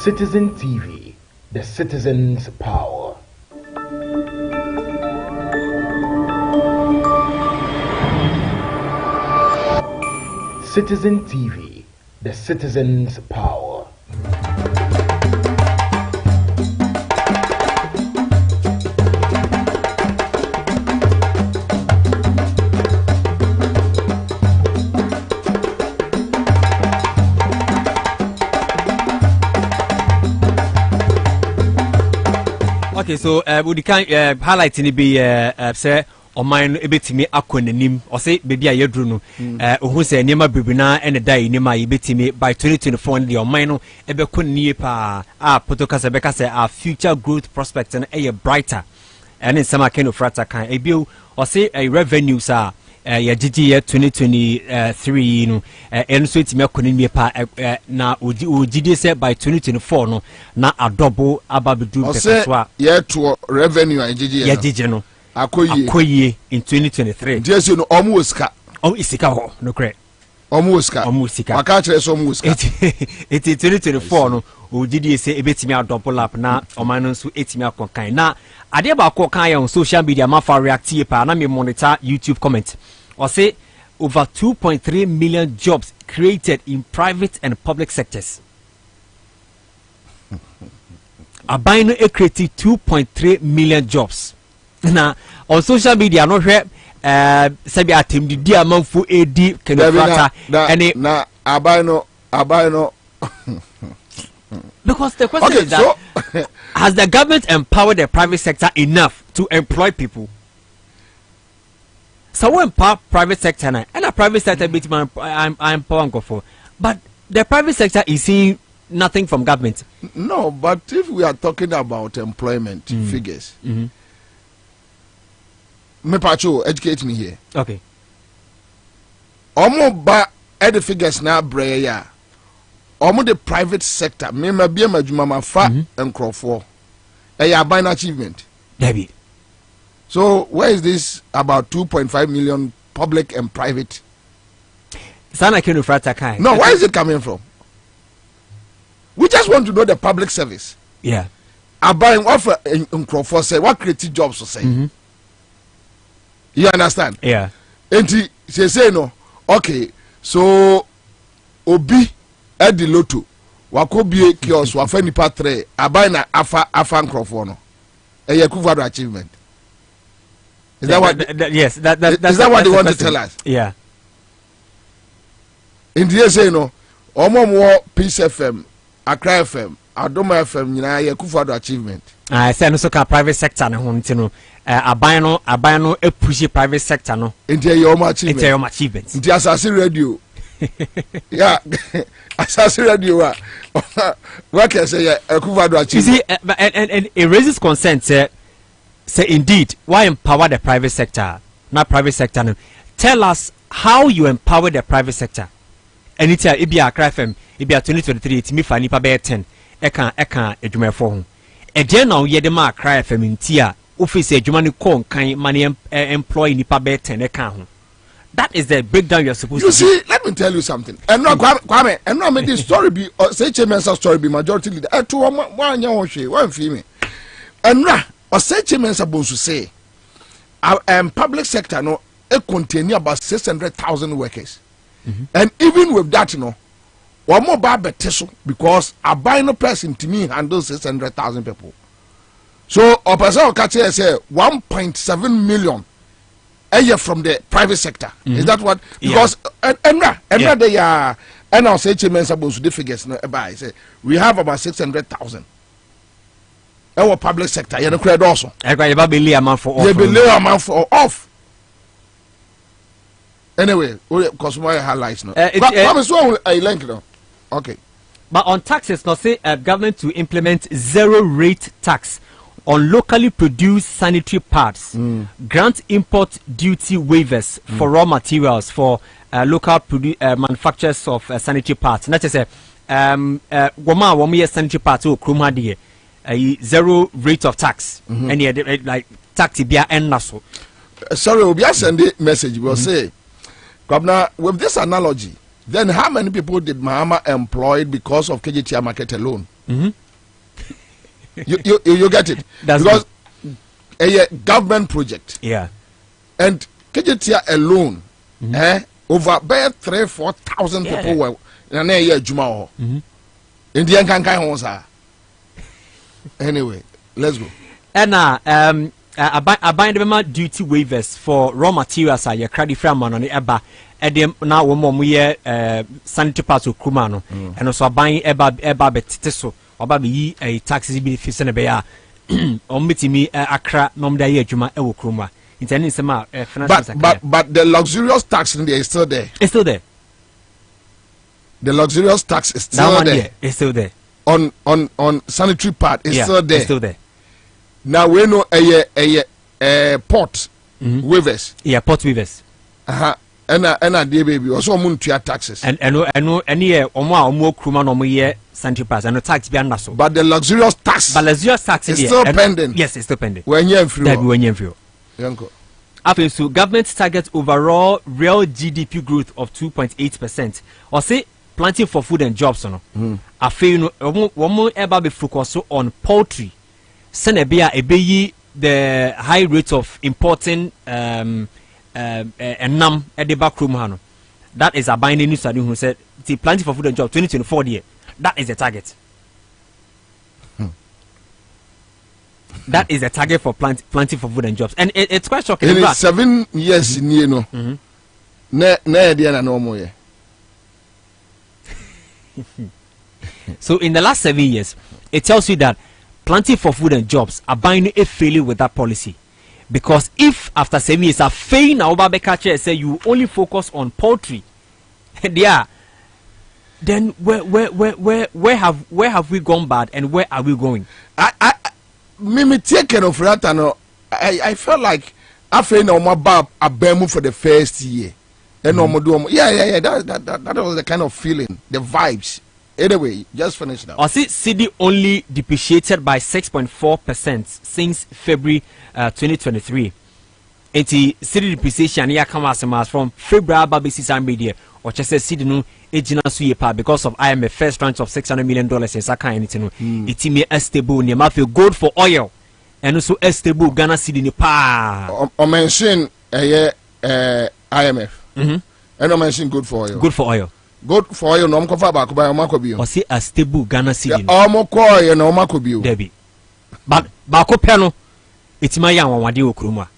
Citizen TV, the citizen's power. Citizen TV, the citizen's power. Okay, so we can highlight in the say o man ebetimi akonanim o say baby a yedru no ohun say niema bibina and dai niema ebetimi by 2024 the o man no ebekɔ nie pa potokasa beka say our future growth prospects and brighter and in some kind of frata kan ebio o say revenues are ya gigi year 2023 no and so itimi akonanim pa na ogidi say by 2024 no na adobo ababedu pekaswa ye to revenue ya gigi no akoye in 2023 jesu no omo sika isika ho no correct omo sika waka kire so omo sika it 2024 no ogidi say ebetimi adobo lap na oman no so etimi akonkan na ade ba akonkan on social media ma fa react pa na me monitor YouTube comment or say over 2.3 million jobs created in private and public sectors. Abino created 2.3 million jobs. Now on social media, no share sabi atim di dia manfu edi kenofata and na abino because the question is that so has the government empowered the private sector enough to employ people? So we empower private sector and a private sector bit I'm empowering for, but the private sector is seeing nothing from government. No, but if we are talking about employment figures, me pacho educate me here. Okay. Omo ba the figures na breya. Omo the private sector me ma bia madwuma ma fa enkrofo. Ya ban achievement. David. So where is this about 2.5 million public and private? No, where is it coming from? We just want to know the public service. Yeah. Are buying offer in Crawford say what creative jobs to say. You understand? Yeah. And she say no. Okay, so Obi at the lotto. Wakobi kiosk wafeni patre. Abana afa Crawford no. A Yakuva achievement. Is that what? Yes, is that what they want to tell us? Yeah. In the say no, Omo Peace FM, Accra FM, Adoma FM, nyina ye Kufado achievement. I say no so ka private sector na ho ntino. Aban no e push private sector no. Into your achievement. Into your achievement. Into Assassin Radio. Yeah, Assassin Radio. What can say Kufado achievement? You see, and it raises concern. Say indeed, why empower the private sector? Not private sector. No. Tell us how you empower the private sector. And it's a Accra FM, it be a 2023, it's me for nipa bear 10. Eka edume for. Again now ye the mark Accra FM in Tia, office a Jumani Kong kind money employ nipa bear 10 eka. That is the breakdown you're supposed to do. You see, let me tell you something. And no Kwame, and no make this story be say chairman's story be majority leader. To one young one female. And no or say chairman supposed to say public sector no it contain about 600,000 workers. And even with that no one more bad because a buying person to me handles 600,000 people. So a person catch say 1.7 million a year from the private sector. Is that what? Because and they are and I'll say chairman supposed to the figures no by say we have about 600,000. Our public sector, you know, credit also. You be amount for off. Anyway, because my highlights now. Okay. But on taxes, now say government to implement zero rate tax on locally produced sanitary pads, grant import duty waivers for raw materials for local manufacturers of sanitary pads. That is sanitary pads or krumadi. A zero rate of tax and like tax be and naso. Sorry, we'll be sending message. We'll say, Governor, with this analogy, then how many people did Mahama employ because of KGTR market alone? You get it? That's because a government project. Yeah. And KJTR alone, over 3,000-4,000 people were in a year Juma. Indian can anyway, let's go. And I bind them duty waivers for raw materials. I credit from on the eba. And now we sanitary parts of Kumano, and also buying eba betitiso or baby a taxes be fixing a bear. Omiti me Accra nom da year Juma ewo Kruma. Intending some but the luxurious tax in there is still there. It's still there. The luxurious tax is still there. It's still there. On sanitary part is still there. It's still there. Now we know a port waivers. Yeah, port waivers. And dear baby also moon to taxes. And any year or more Kruma no year sanitary pass and no tax be under so. But the luxurious tax is still pending. Yes, it's still pending. When you're free. After so government targets overall real GDP growth of 2.8%. Or say planting for food and jobs no. I feel one more ever be focused on poultry. Senebia ebeyi the high rate of importing enam at the back room hano. That is a binding news study who said the planting for food and jobs 2024 year. That is the target. That is the target for planting for food and jobs, and it's quite shocking. It is 7 years in you know. So in the last 7 years, it tells you that planting for food and jobs are binding a failure with that policy, because if after 7 years a fail now Babekache say you only focus on poultry, yeah, then where have we gone bad and where are we going? Me taken of that and I felt like I feel no more bab a bemu for the first year. And no more do yeah. That was the kind of feeling, the vibes. Anyway, just finish now. I see CD only depreciated by 6.4% since February 2023. And the CD depreciation here comes from February BBC media or just says CD no ejina suye pa because of IMF first tranche of $600 million in Saka anything. It may stable near Matthew gold for oil and also stable Ghana CD ni pa. I mention IMF. And I mention good for oil. Good for oil. Good for oil no cover back by Omakobio. Or say a stable Ghana CD. Omoko no Omakobio. Debbie. But Bako Piano, it's my young one wadi okruma.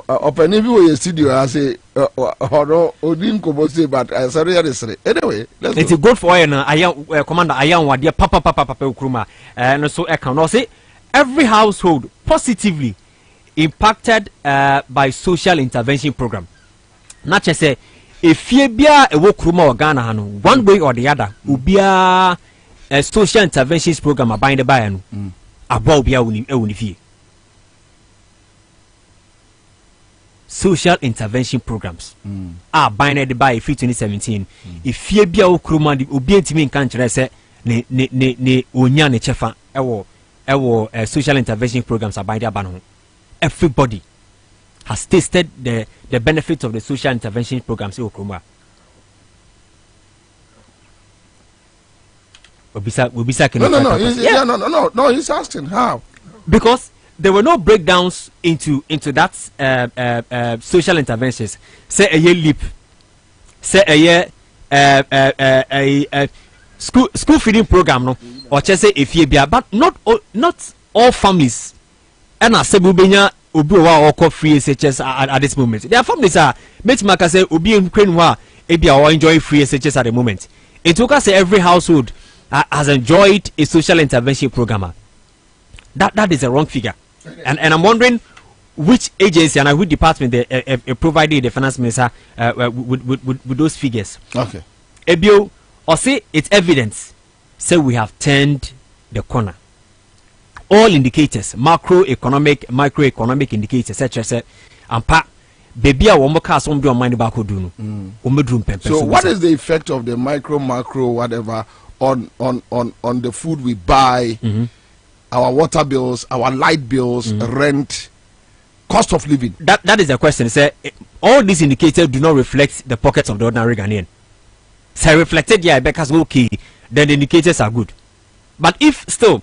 Open every studio I say Odin Kobosi, but I sorry anyway, it's a good for oil now. I am commander I am wadia papa okruma. And so I can say every household positively impacted by social intervention program. Not just say if you be a wokruma or Ghana hano one way or the other will be a social interventions program abide by and about be a social intervention programs are binded by 2017. If you be a wokruma the obienti in country say ne onya ne chefa ewo social intervention programs are binded by everybody has tasted the benefits of the social intervention programs in Okruma. No, he's asking how. Because there were no breakdowns into that social interventions. Say a year leap, say a year school feeding program, no, or just say if you be, but not all families. And as Sebubenya Obi wa or free SHS at this moment. Their families are Metmaka say Obi in Quenwa Ebia or enjoy free SHS at the moment. It took us every household has enjoyed a social intervention program. That is a wrong figure. And I'm wondering which agency and which department they provided the finance minister with those figures. Okay. Ebio or say it's evidence. Say we have turned the corner. All indicators, macroeconomic, microeconomic indicators, etc. Ampa, baby, I want to some do mind about who So, what is the effect of the macro, whatever, on the food we buy, our water bills, our light bills, rent, cost of living? That is the question. Say all these indicators do not reflect the pockets of the ordinary Ghanaian. say reflected yeah because okay, then the indicators are good. But if still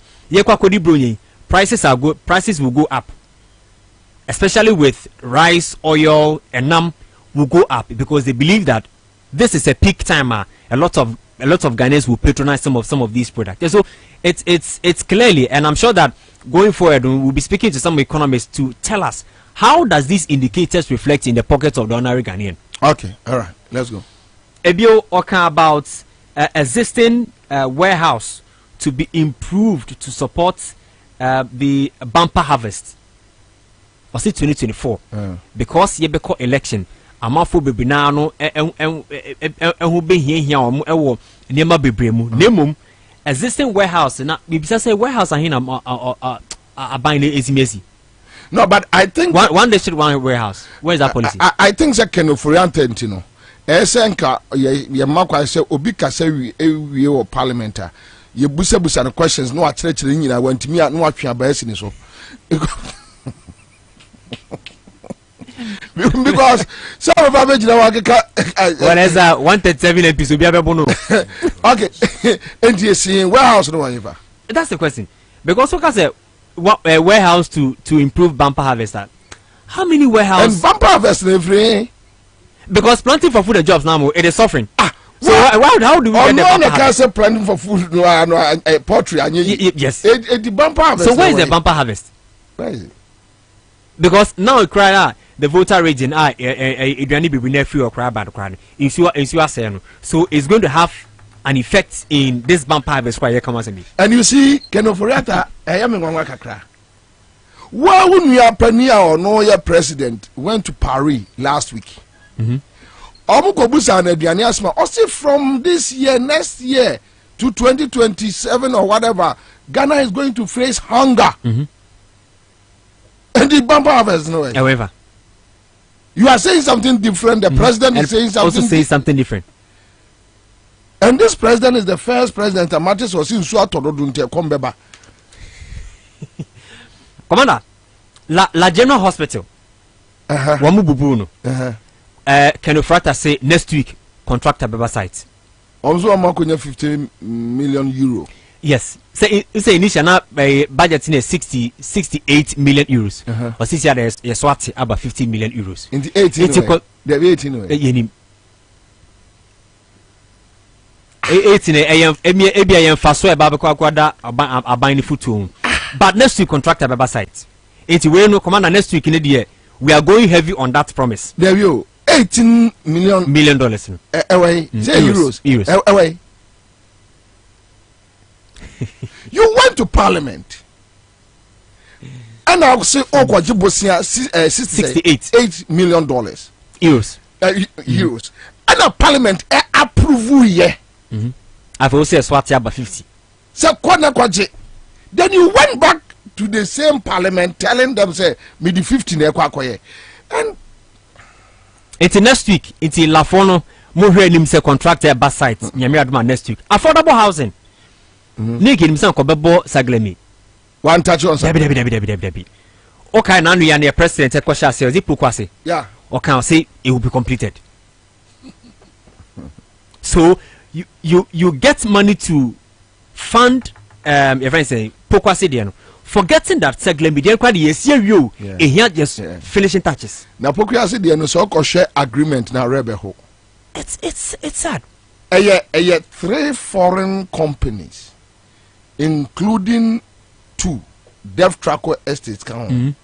prices are good, prices will go up, especially with rice, oil, and nam will go up because they believe that this is a peak time. A lot of Ghanaians will patronize some of these products. And so it's clearly, and I'm sure that going forward we'll be speaking to some economists to tell us how does these indicators reflect in the pockets of the ordinary Ghanaian. Okay, all right, let's go. Ebio Oka about existing warehouse to be improved to support the bumper harvest. Was it 2024? Because yebeko election, amafo bebina no ehu be hia omo niema bebremu. Nemum existing warehouse na bibisa say warehouse ahin aban ezimesi. No, but I think one district, one warehouse. Where is that policy? I think that can orientate, you know. Esenka ye makwa say obi kasa we or parliamenter. Ye busa the questions no atreche nyina wantimi no atwe abaasi ni so. Because some of our major what is that 137 MPs will be able no. Okay. And you see warehouse no whatever. That's the question. Because what say a warehouse to improve bumper harvest that. How many warehouse and bumper harvest every because planting for food and jobs now it is suffering. So how do we get the bumper harvest? Planting for food no poultry and yes. The bumper harvest. So where is the bumper harvest? Where is it? Because now it cry the voter region it be nephew or cry bad cry. So it's going to have an effect in this bumper harvest where you come and you see Kenoforiata ayamengwa kakra. Why when we are premier or no your president went to Paris last week. Also from this year, next year to 2027 or whatever, Ghana is going to face hunger. And the bumper harvest no way. However, you are saying something different. The president is saying something. Also saying something different. And this president is the first president that matters was in Suatodunte Kombeba. Commander, La General Hospital. Wamububuno. Kenofrata say next week contractor beba site. Also amakunya 15 million euro. Yes. Say initial na budget in 68 million euros. Or this year there's swat about 50 million euros. In the 18 the 18 yenim 18 ebia faso e ba bekwa kwada aban ni futu. But next week contractor beba site. It we no commander next week in the we are going heavy on that promise. There you $18 million. Away. Say euros. Away. You went to parliament. And I'll say $68 million. Euros. Euros. And a parliament approve ye. I've also said swat about 50. So then you went back to the same parliament telling them say me the 15 and it's next week. It's in Lafono. Mohre nimse contractor bus site. Nyame aduma next week. Affordable housing. Niki nimse nkobebo saglemi. One touch on something. Debi. Okay, now you are the president. Kwasha say ozi pukwase. Yeah. Okay, say it will be completed. So you get money to fund your friend say pukwase diano. Forgetting that Seglemi didn't quite yes you here just finishing touches. Now Pokuasi the no share agreement now rebel. It's sad. A 3 foreign companies, including 2 Dev Traco Estates and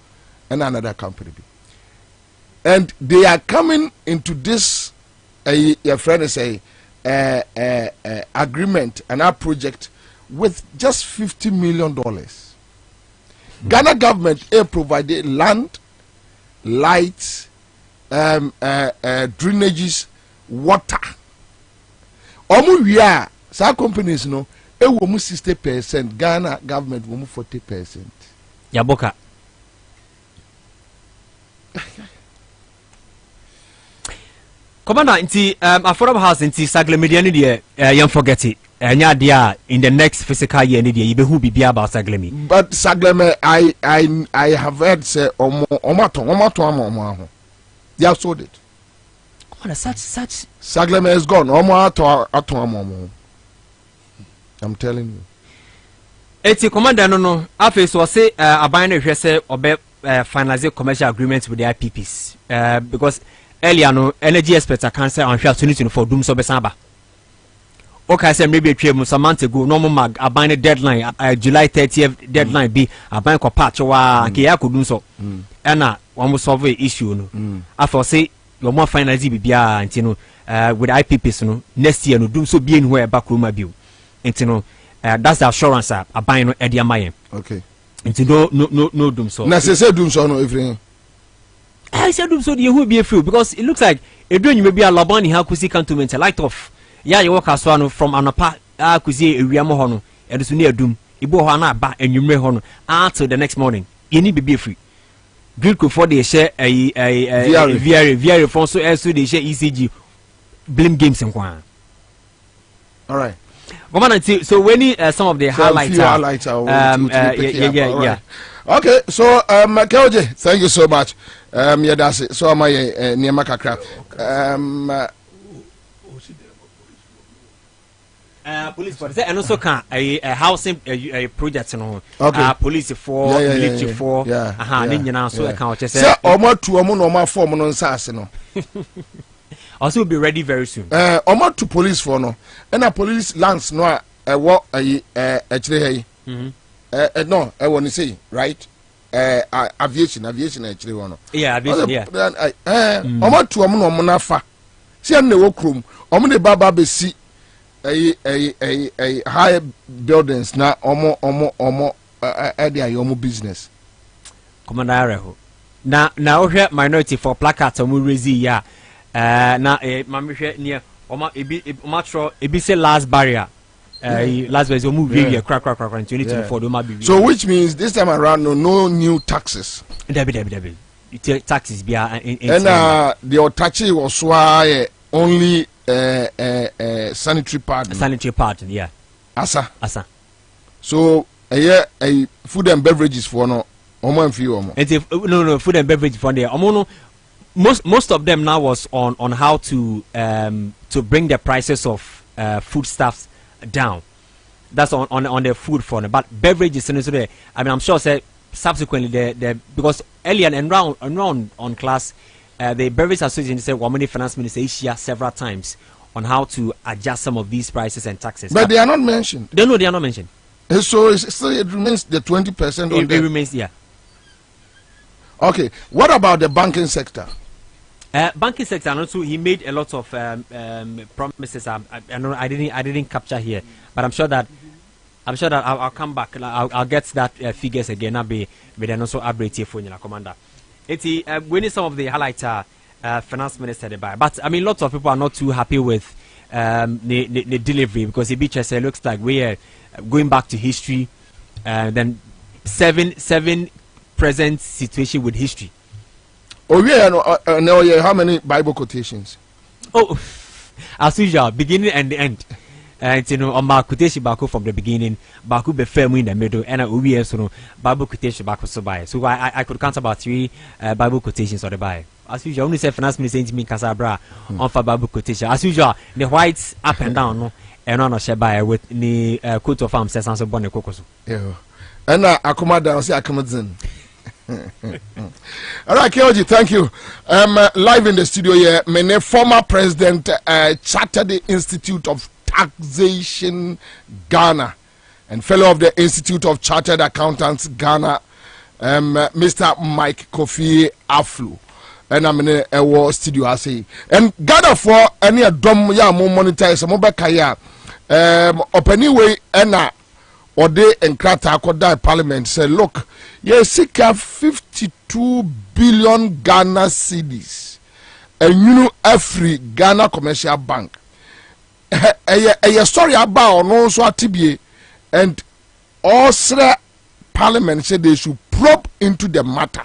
another company. And they are coming into this your friend say agreement and our project with just $50 million. Ghana government provided land, lights, drainages, water. Omu we are some companies no e wo mu 60%, Ghana government wo mu 40%. Yaboka. Commander, inti affordable house inti sagle media ni de yam forget it. Nya dia in the next physical year ni de yibehu bibia about saglemi. But sagleme I have heard say omato aho. They have sold it. such Saglema is gone. Omo. I'm telling you. Eti commander no afi so say aban no hwe say obe finalize commercial agreements with the IPPs because earlier no energy experts are cancer on 2024 doom so be samba. Okay, say maybe a some months ago normal mag aban deadline July 30th deadline be aban ko patch wa ke ya ko dum so na one solve issue no afi say your more finalize bibia anti no with IPPs no next year no dum so be anywhere back room bio anti no that's the assurance aban no e dia mayen. Okay. Anti no dum so na say dum so no everything I said dum so the who be a few because it looks like e do you be a labani ha kusi cantonment light off ya you work as one from anapa kusi ewiam ho no e do so ne adum ibo ho na ba anwumre ho no until the next morning you need be free grid ko for the share VR phone so also they share ECG blame games in kwa. All right. So when some of the highlights yeah. Okay, so Keoje, thank you so much. Yeah, that's it. So am I Niema kakra. Police for and also can a housing project no. Okay. Police for military for nyina so account say omo tu omo no ma form no nsase no. Also will be ready very soon. Omo to police for no. And a police lance no what actually no I want to say right aviation actually one. Yeah, aviation yeah. Omo to omo no na fa. See na wo krom omo de baba be si high buildings na omo ade ayo business. Commander Areho. Na ohwe minority for placards omo raise ya. Na mama hwe near oma ebi say last barrier last barrier omo we crack 2024 do ma be. So which means this time around no new taxes. Debi taxes bia and the otachi was why only sanitary part yeah asa so a food and beverages for no omo amfi omo no food and beverage for there omo no most of them now was on how to bring the prices of foodstuffs down. That's on the food front, but beverages and so there. I mean, I'm sure say subsequently the because earlier and round on class the beverage association said Wamani finance minister Asia several times on how to adjust some of these prices and taxes. But they are not mentioned. They are not mentioned. So it remains the 20%. It remains, yeah. Okay. What about the banking sector? Banking sector, and also he made a lot of promises. I didn't capture here, but I'm sure that I'll come back. I'll get that figures again. I'll be then also update here for you, Commander. We need some of the highlights. Finance minister but I mean lots of people are not too happy with the delivery because the beach looks like we are going back to history then seven present situation with history. Oh yeah, no, how many Bible quotations? Oh, as usual, beginning and the end. And you know, on my quotation back from the beginning, back be firm in the middle, and we also Bible quotation back so by. So I could count about 3 Bible quotations on the Bible. As usual, only say finance minister to me Casabra on for Bible quotation. As usual, the whites up and down, no, and on a share by with the coat of arms says answer bonnet cocoso. Yeah, and I come down, see I come in. All right, Keoji, thank you. Live in the studio here, my former president, Chartered Institute of Taxation Ghana, and fellow of the Institute of Chartered Accountants Ghana, Mr. Mike Kofi Aflu. And I'm in a studio, I say. And Ghana for any dom ya mo monetize some kaya. Anyway, and or they and Krata Koda Parliament say, look, you seek 52 billion Ghana cedis, and you know every Ghana commercial bank. A story about no so atibie, and all Parliament said they should probe into the matter.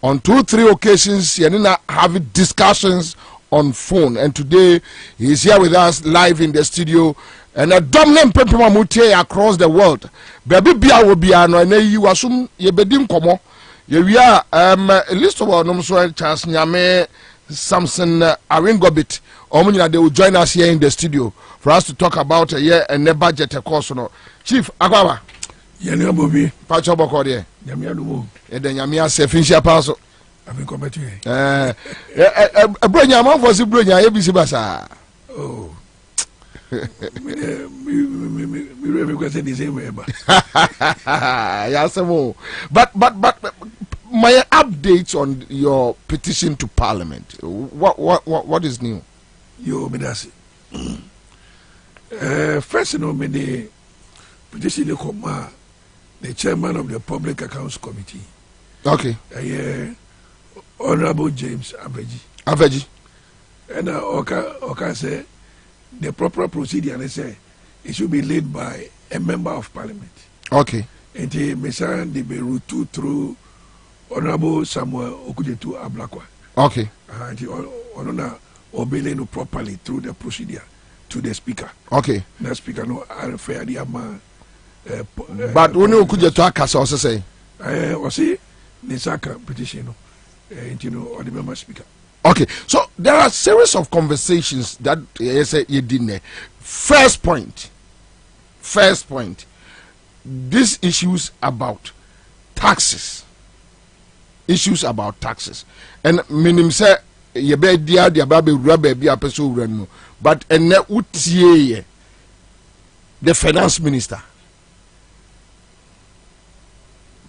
On 2-3 occasions, Yanina have discussions on phone, and today he's here with us live in the studio. And a dominant people mutie across the world. Baby bia will be an you assume ye bedim komo. Ye we are a list of our nom so chance nyame Samson Aringobit. They will join us here in the studio for us to talk about a year and the budget course. Chief Agwawa. Yanya Bobby. Pacho Bokode. Yamia Dumo. And then Yamia Sefincia Paso. I've been coming to you. A brain Yaman was a brain, ABC Basa. Oh. We requested the same way. Yes, but my updates on your petition to Parliament. What is new? Yo, Medasi. First, the petition to come, the chairman of the Public Accounts Committee. Okay. Honorable James Aveji. And Oka say the proper procedure, they say it should be led by a member of Parliament. Okay. And the Messiah de Berutu through Honorable Samuel Okujetu Ablakwa. Okay. And the Honor obeying properly through the procedure to the Speaker. Okay. The Speaker no fair the ama. But when you could just talk, as also say, or see the Saka petition, or the member Speaker. Okay, so there are a series of conversations that you didn't. First point, these issues about taxes. And minim say ye be dia baby rubber be a person, but and the finance minister.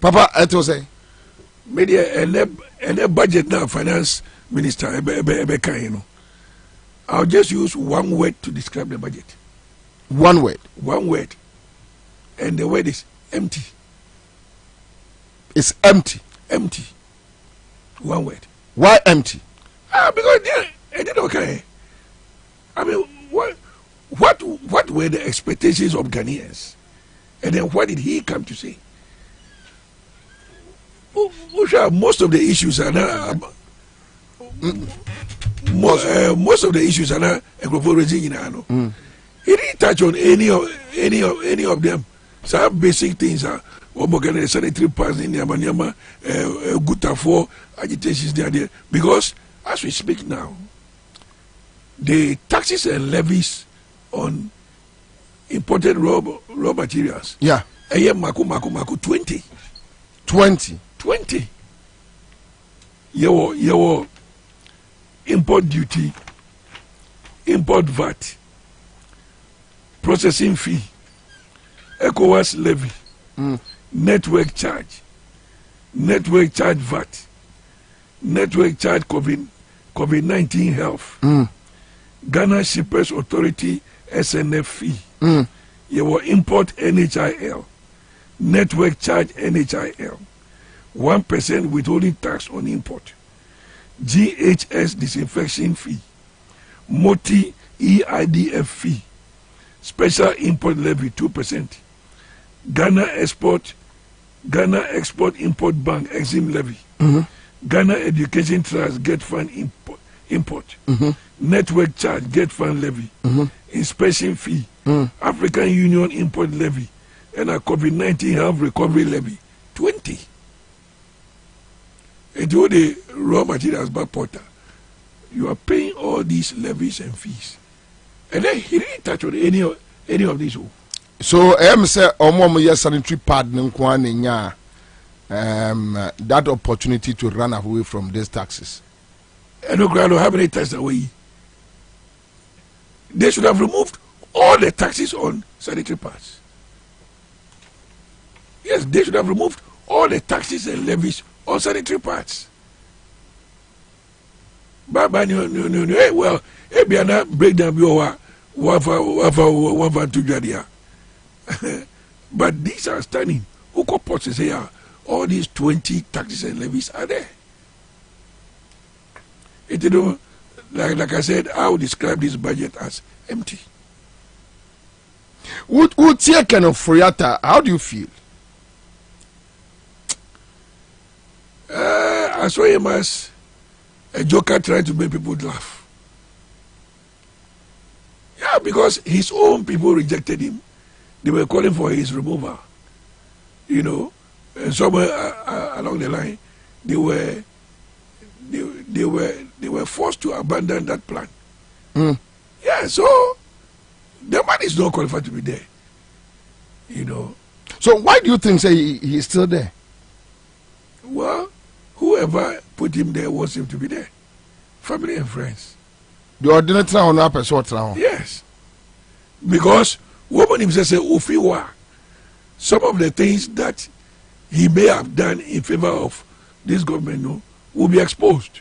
Papa, I to say, media and budget now finance minister I'll just use one word to describe the budget. One word, and the word is empty. It's empty. One word. Why empty? Because it did okay. I mean, what were the expectations of Ghanaians, and then what did he come to say? Most of the issues are not. Most of the issues are not He didn't touch on any of them. Some basic things are sanitary pads in the good for agitations there. Because as we speak now, the taxes and levies on imported raw materials. Yeah. Maku 20. Your import duty, import VAT, processing fee, ECOWAS levy, network charge VAT, network charge COVID-19 health, Ghana Shippers Authority SNF fee, your import NHIL, network charge NHIL, 1% withholding tax on import, GHS disinfection fee, MOTI EIDF fee, special import levy 2%, Ghana Export Import Bank Exim levy, Ghana Education Trust Get Fund import, network charge Get Fund levy, inspection fee, African Union import levy, and a COVID-19 health recovery levy 20. And all the raw materials back porter, you are paying all these levies and fees, and then he didn't touch on any of these. So say sanitary pad that opportunity to run away from these taxes. And no ground have any tax away. They should have removed all the taxes on sanitary pads. Yes, they should have removed all the taxes and levies on sanitary pads. But well, if you not break down your one for two. But these are standing. Who could say all these 20 taxes and levies are there? It like I said, I would describe this budget as empty. Would kind of Friata, how do you feel? I saw him as a joker trying to make people laugh. Yeah, because his own people rejected him. They were calling for his removal. And somewhere along the line, they they were forced to abandon that plan. Mm. Yeah, so the man is not qualified to be there. So why do you think say he is still there? Well, whoever put him there wants him to be there. Family and friends. The ordinary on our person. Yes. Because woman himself say Ufiwa, some of the things that he may have done in favor of this government will be exposed.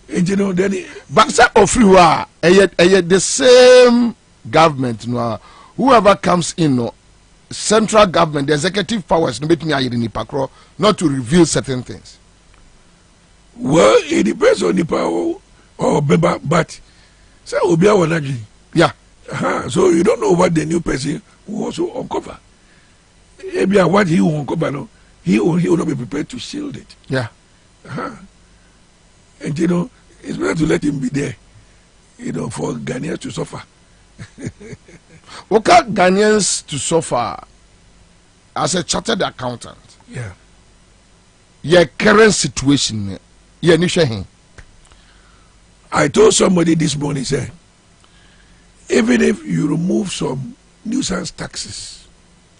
And then but say Ufiwa, the same government, whoever comes in, central government, the executive powers, not to reveal certain things. Well, it depends on the power or Beba, but say Obia Wanaji. Yeah. So you don't know what the new person will also uncover. Maybe what he will uncover, no, he will not be prepared to shield it. Yeah. And it's better to let him be there, for Ghanaians to suffer. Okay, Ghanaians to suffer as a chartered accountant. Yeah. Your current situation, I told somebody this morning, say, even if you remove some nuisance taxes,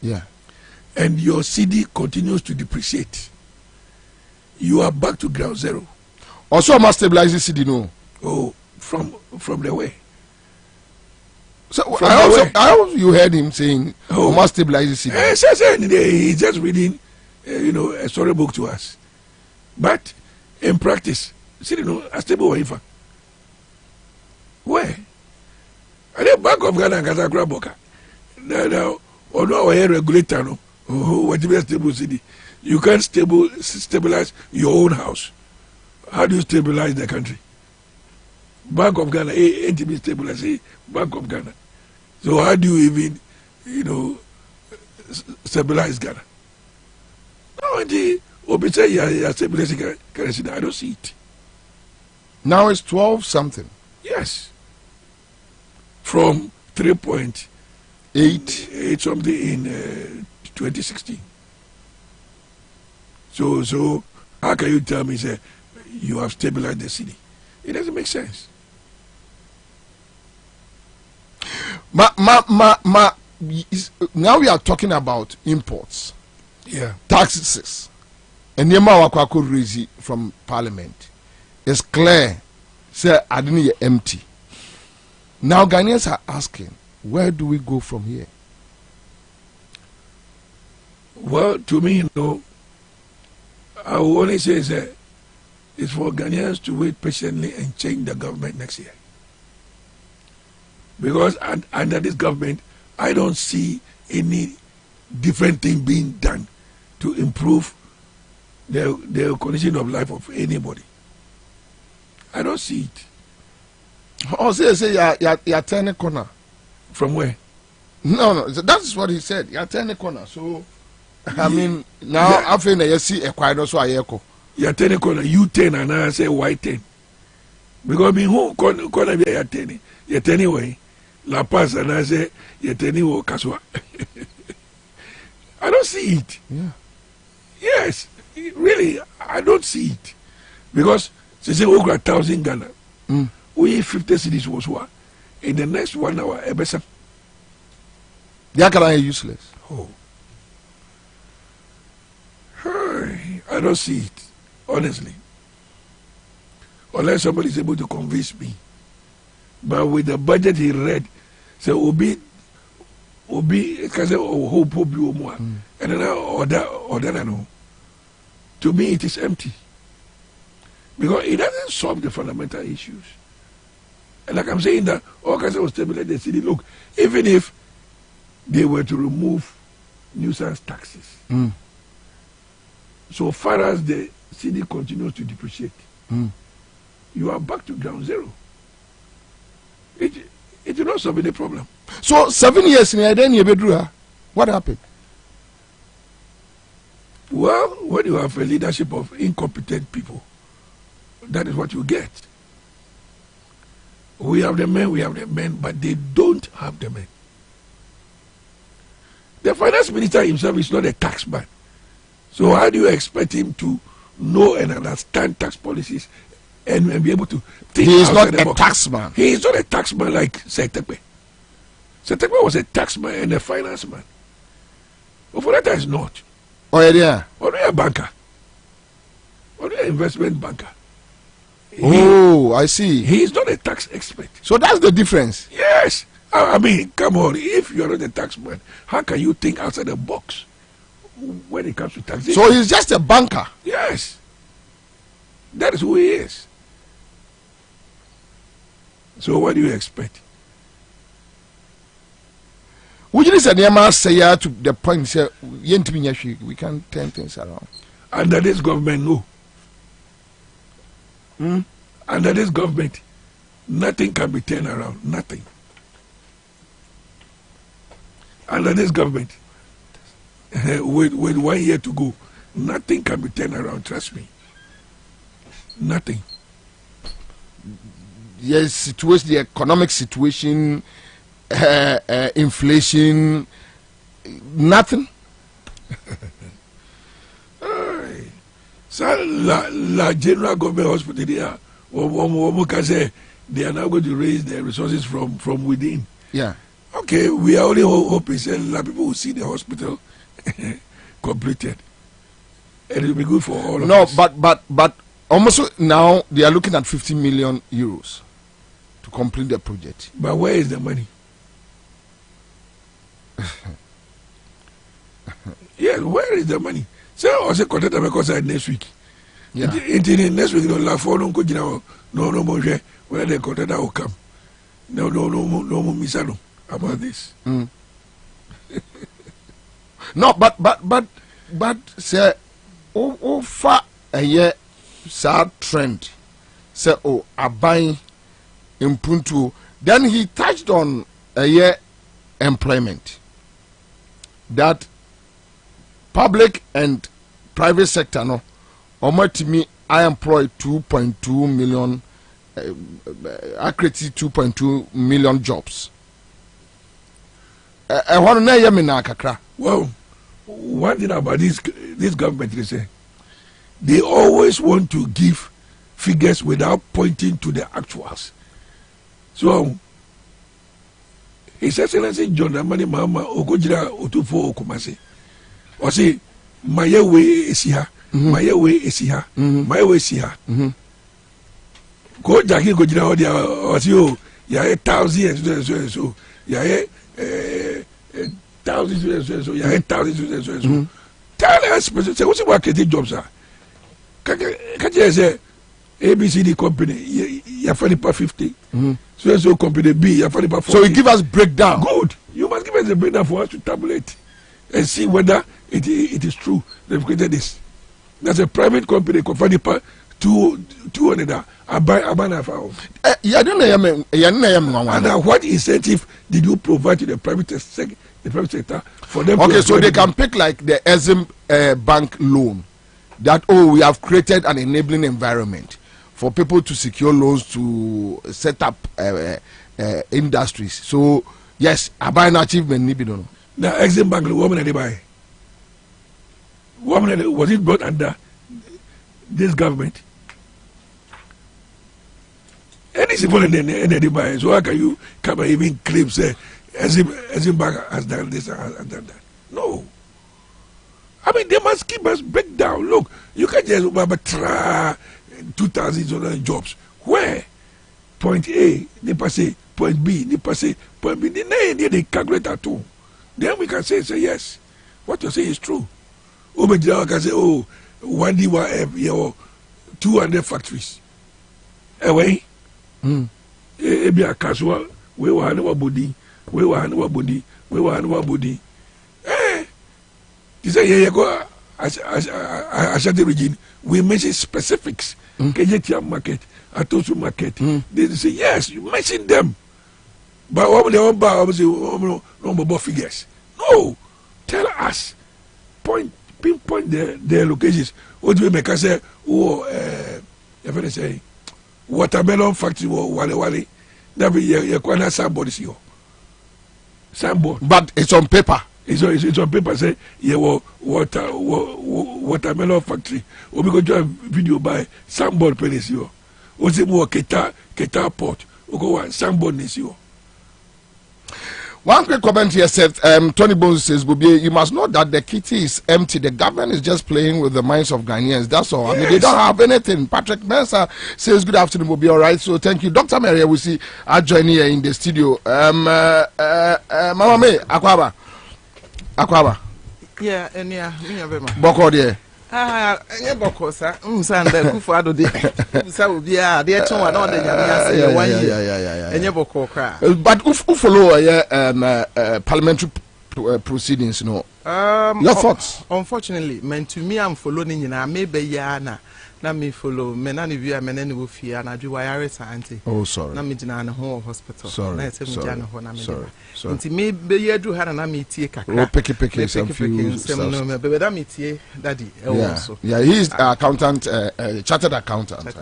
yeah, and your CD continues to depreciate, you are back to ground zero. Also, I must stabilize the CD, no? Oh, from the way. So I also you heard him saying, "Oh, must stabilize the CD." He's just reading, a storybook to us. But in practice, see, a stable wife. Where? Are the Bank of Ghana and Kazakra Boka? Now, or no, a regulator, no, what is stable city? You can't stabilize your own house. How do you stabilize the country? Bank of Ghana, ain't be stabilized, Bank of Ghana. So how do you even, stabilize Ghana? No, Obi say you're stabilizing currency. I don't see it. Now it's 12 something. Yes. From 3.8 something in 2016. So how can you tell me, say, you have stabilized the city? It doesn't make sense. Now we are talking about imports. Yeah. Taxes. And Yema Wakwako raise from Parliament. It's clear. Say, I didn't hear empty. Now Ghanaians are asking, where do we go from here? Well, to me, I will only say that it's for Ghanaians to wait patiently and change the government next year. Because under this government, I don't see any different thing being done to improve the condition of life of anybody. I don't see it. Oh, say you're turning corner. From where? No, that's what he said. You're turning corner. So, I mean, now I feel you see a quiet also a echo. You're turning corner. You 10 and I say why 10? Because me who corner be you're turning way. La Paz and I say you're turning way Kaswa. I don't see it. Yeah. Yes, really, I don't see it. Because they say we got 1,000 Ghana. We 50 cities was what? In the next 1 hour, ebesa. They are useless. Oh. I don't see it, honestly. Unless somebody is able to convince me. But with the budget he read, so Obi, because hope more, and then order no. To me, it is empty because it doesn't solve the fundamental issues. And like I'm saying that all kinds of stabilize the city. Look, even if they were to remove nuisance taxes, so far as the city continues to depreciate, you are back to ground zero. It will not solve any problem. So 7 years in then you bedroom. What happened? Well, when you have a leadership of incompetent people, that is what you get. We have the men, but they don't have the men. The finance minister himself is not a tax man. So how do you expect him to know and understand tax policies and be able to think. He is not outside the a box. taxman. He is not a taxman like Setekbe. Setekbe was a taxman and a finance man. Oforeta is not. Oh yeah. Only a banker. Only an investment banker. Oh, I see. He is not a tax expert. So that's the difference. Yes. I mean, come on. If you're not a taxman, how can you think outside the box when it comes to taxation? So he's just a banker. Yes. That is who he is. So what do you expect? Would you say to the point say we can turn things around? Under this government, no. Under this government, nothing can be turned around. Nothing. Under this government, with 1 year to go, nothing can be turned around. Trust me. Nothing. Yes, situation, the economic situation, inflation, nothing. So la general government hospital there, they are now going to raise their resources from within. Yeah. Okay, we are only hoping that people will see the hospital completed, and it will be good for all of us. No, but almost now they are looking at 50 million euros to complete the project. But where is the money? Yes, where is the money? So I was a contractor because next week. Yeah. Next week, no, where the contractor will come. No, misano about this. No, but say, far a year, sad trend. Say, a buying in Puntu. Then he touched on a year employment. That public and private sector, no, to me, I employ 2.2 million, I created 2.2 million jobs. Well, one thing about this government, they say, they always want to give figures without pointing to the actuals. So, His Excellency John Dramani Mahama Ogojira Otufo Okumase, or say, my way is here, my way is here, my way is here. Go Jackie Gojira or you, ya 1,000 so, ya 1,000 so, ya 1,000 so. Tell us, say, what's the work jobs are? Can you say ABCD company, ya 50? So company B, ya 40. So you give us breakdown. Good. You must give us a breakdown for us to tabulate and see whether it is true they've created this. That's a private company, Kofanipa 200. I buy I don't know. And what incentive did you provide to the private sector for them? Okay, so they can pick like the Exim bank loan. That we have created an enabling environment for people to secure loans to set up industries. So yes, I buy an achievement. The Exim bank woman they buy. Was it brought under this government? Any simple and they buy. So how can you come and even claim say Exim bank has done this and has done that? No. I mean, they must keep us break down. Look, you can just try 2,000 jobs. Where? Point A, they pass it. Point B, they pass it. Point B, they calculate at all. Then we can say yes. What you say is true. Obejira can say, 1D1F, 200 factories. Away. Ebi akaswa, we were handing body, we were handing body, we were handing body. He said, yeah, go. I said the region. We mention specifics. KJTM market, Atosu market. They say yes, you mention them. But what they want buy, obviously, no figures. No, tell us. Pinpoint their locations. What do we make? I say, if I say, watermelon factory, wale. That be your corner signboard is here. Signboard, but it's on paper. It's on paper. Say, watermelon factory. Or we go to a video by signboard place here. Ose mo Keta port. Oko wa Sambo Nesio. One quick comment here said, Tony Bones says, Bobie, you must know that the kitty is empty. The government is just playing with the minds of Ghanaians. That's all. Yes. I mean, they don't have anything. Patrick Mensah says, good afternoon, Bobie. All right. So thank you. Dr. Maria, we see our joining here in the studio. Mama May, Akwaba. Yeah, and yeah, me very much. Boko there. Nye boko sa msanda kufu ado de sa obi a de eto wa na ode nyame ase ye 1 year enye boko kra But who follow parliamentary proceedings, you know? Your thoughts? Unfortunately, meant to me, I'm following you now. Maybe yana. Na me follow. Me na ni view. Me na ni wo fear. Na do wireless auntie. Oh, sorry. Na me jina na home hospital. Sorry. Na se me jina ho na me. Sorry. Nti me be ye do hana na me tie kakra. Oh, picky some few stuff. No me be da me tie daddy. Also. Yeah, he's accountant, chartered accountant.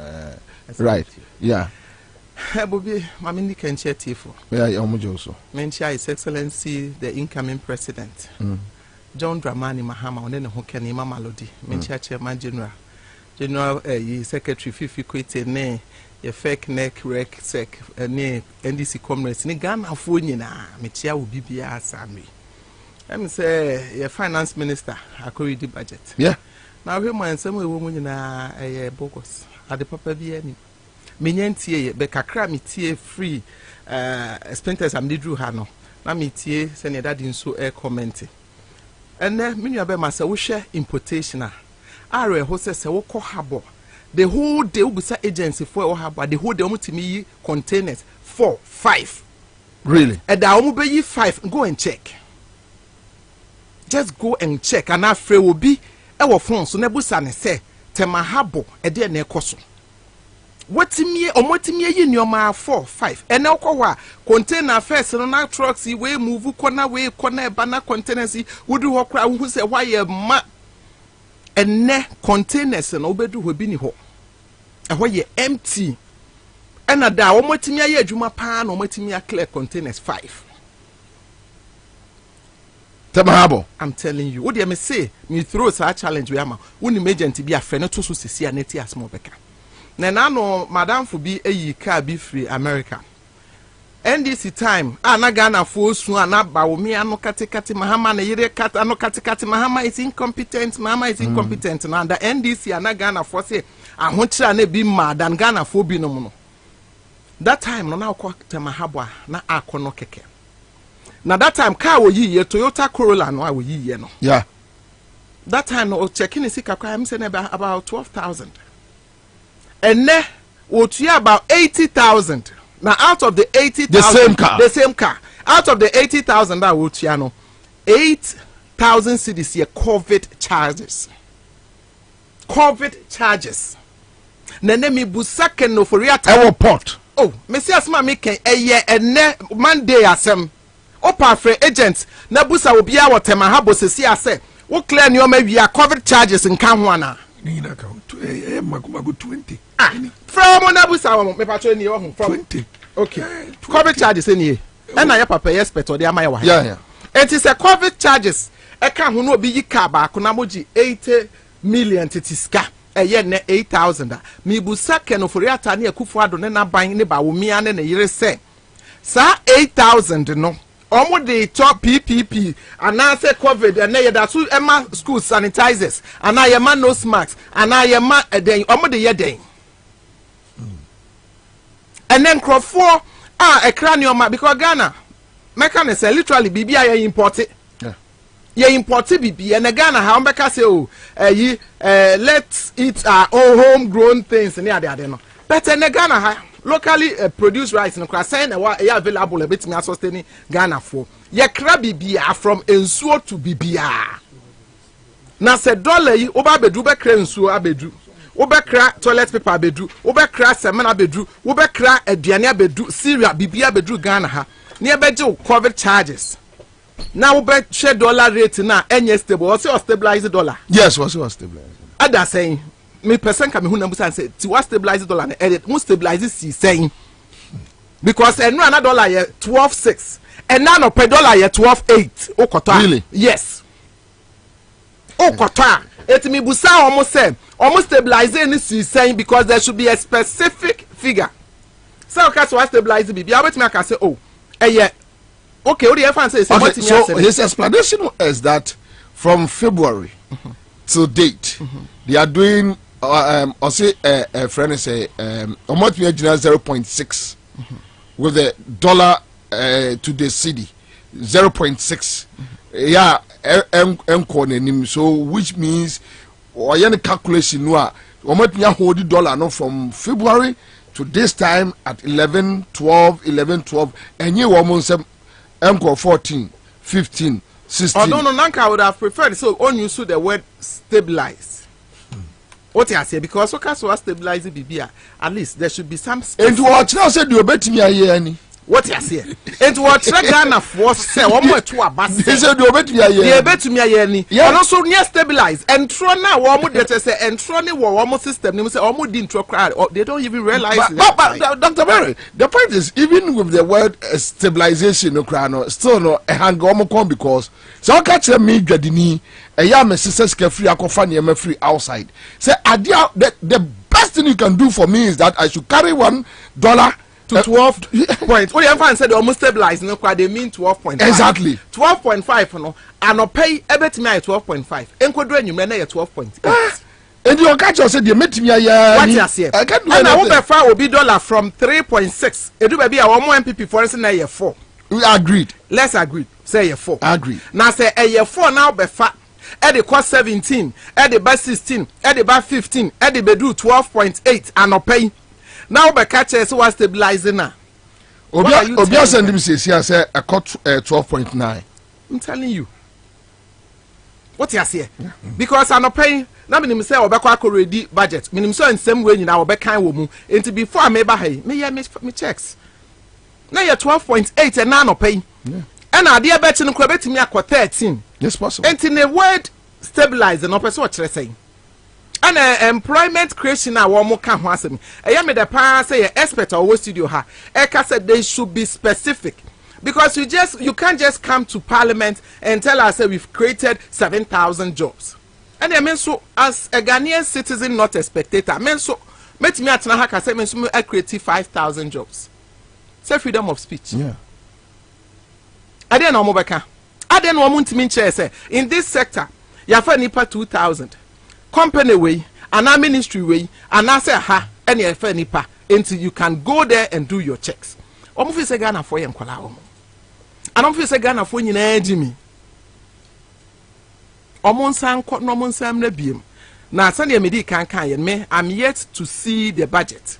Right. Yeah. Bobi, mami ni kenche tifo. Yeah, also. Mention His Excellency the incoming president. John Dramani Mahama on the Hokeni Mama Lodi. Mention Chairman General Secretary Fifi Kwete ne ye fake neck rec sec ne NDC comrades ni Ghana fo nyina metia wo bibia asami. Em say ye finance minister akori di budget. Yeah. Now we man some we wo nyina bogus. Ade papa bi ani. Menyantie be kakra metie free expenses am didru ha no. Na metie se ne dadi nso comment. Ene menua be ma se wo hwe importation a are ho se wo kɔ habo the whole day ubusa agency for wo habo the whole day omutimi yi containers 4 5 Really? And da omu be yi 5 go and check. Just go and check and afre will be e phone so na busa ne se tema habo e de na ekoso watimi omotimi yi nneoma 4 5 ene okwa container first no na trucks we move kona we kona eba na containers wudu ho kra hu se why ma ene containers no obedu ho bi ni ho ehwo ye empty ena da omotimi aye adwuma pa na omotimi a clear containers 5 Temahabo. I'm telling you what do you say me throw a challenge we ama woni agent bi afre no to so sisi aneti asmo beka na no madam for bi eyi car bi free America NDC time na Ghana for su na ba wo me ano katikati mahama na yire kat ano katikati mahama is incompetent na the NDC na Ghana for say ahochira na bi madan Ghana for bi no no that time no na akwa temahabo na akono keke. Now that time car wo yi Toyota Corolla no wo yi no. Yeah. That time no checking is I'm saying about 12,000. And ne wo tuya about 80,000. Now out of the 80,000 the same car. Out of the 80,000 that wo tuya no 8,000 cedis here COVID charges. Nene mi busake no for real Airport. Oh, Messi asma me ken eye ene Monday asem. Opa free agent na busa obi a wotema ha bosesi ase wo clear ne o ma wi a COVID charges nka ho ana ni na account makumago 20 from na busa wo me patro ni wo ho from 20 okay COVID charges eni e na ya papa expert o de ama ya wa Yeah. it is a COVID charges e ka ho no obi yi ka ba ko na moji 80 million titiska eye ne 8,000 mi busa ken ofori ata ne akufo ado ne na ban ne ba wo mia ne yire se sa 8,000 no omo de top PPP and now say COVID and na that so emma school sanitizers and now yema nose masks and now yema den omo de yeden and then crofo e cranium because Ghana mechanics literally bibia ya import it ye import bibia and Ghana how mbeka say oh let's eat our own homegrown things near there no but in Ghana locally produced rice no saying that e available a bit me sustain Ghana for ye kra bibia from ensuo to bibia na se dollar yi oba bedu be kra ensuo abedu oba kra toilet paper abedu oba kra semen abedu oba kra aduane abedu cereal bibia abedu Ghana ha na e beje COVID charges na oba share dollar rate na enye stable or say stabilize dollar. Yes, was stabilize. Ada saying me person can me hu number say ti what stabilize dollar na edit who stabilize si saying because another dollar ye 12.6 and now no per dollar ye 12.8 okoto really yes okoto It me busa almost say almost stabilizing this is saying because there should be a specific figure. So okay, so stabilize the I bet me I can say oh yeah. Okay, what the F say okay, so his explanation is that from February to date they are doing or say a friend say almost 0.6 with the dollar to the cedi 0.6 yeah so which means or any calculation no almost hold the dollar no from February to this time at 11-12 and you almost 14 15 16 oh no Nanka I would have preferred so on you the word stabilize. What I say because okay so stabilize the BBA at least there should be some and what now said you bet me a year any what I say and what Ghana for say one more to a bus he said you bet me a year bet me a year any and also near stabilize and throw now one more that say and throw one more system they say almost didn't throw crowd or they don't even realize but Dr. Berry the point is even with the word stabilization no crowd still no a hang on because so catch me dwadini me sisters can free akofan free outside say adia the best thing you can do for me is that I should carry $1 to 12 points. What you have said almost stabilize no they mean 12.5 exactly 12.5 no and no pay ebet me 12.5 enkodro enyume na 12.8 and you catch us said you met me a what you say I can't do and I anything. will be far will be dollar from 3.6 edu be a one more MPP for instance na year 4 we agreed let's agree say year 4 agreed now say a year 4 now be far at the cost 17 at the by 16 at the by 15 at the be do 12.8 and no pay now be catch us was stabilizing now Obia send him say say a cut 12.9 I'm telling you what you say because I no pay na me say obekwa ready budget me so in same way nyina obekan wo mu enti before I meba hey me checks na ye 12.8 and na no pay and ade e bet no kro betimi akọ 13 yes possible enti the word stabilize no person o kire say and employment creation na wo mo ka ho asem me the pa say ye expert or studio ha e ka say they should be specific because you can't just come to parliament and tell us that we've created 7,000 jobs and I mean so as a Ghanaian citizen not a spectator I mean so met me at na say me so I created 5,000 jobs say freedom of speech yeah I didn't know mobeka I didn't know ntimi nche say in this sector ya fa nipa 2,000 company way and our ministry way and I say ha any ya fa nipa until you can go there and do your checks omo fi say Ghana for yem kwala omo and omo fi say Ghana for nyina agimi omo nsan ko no omo nsam na biem na asa na medi kan me I'm yet to see the budget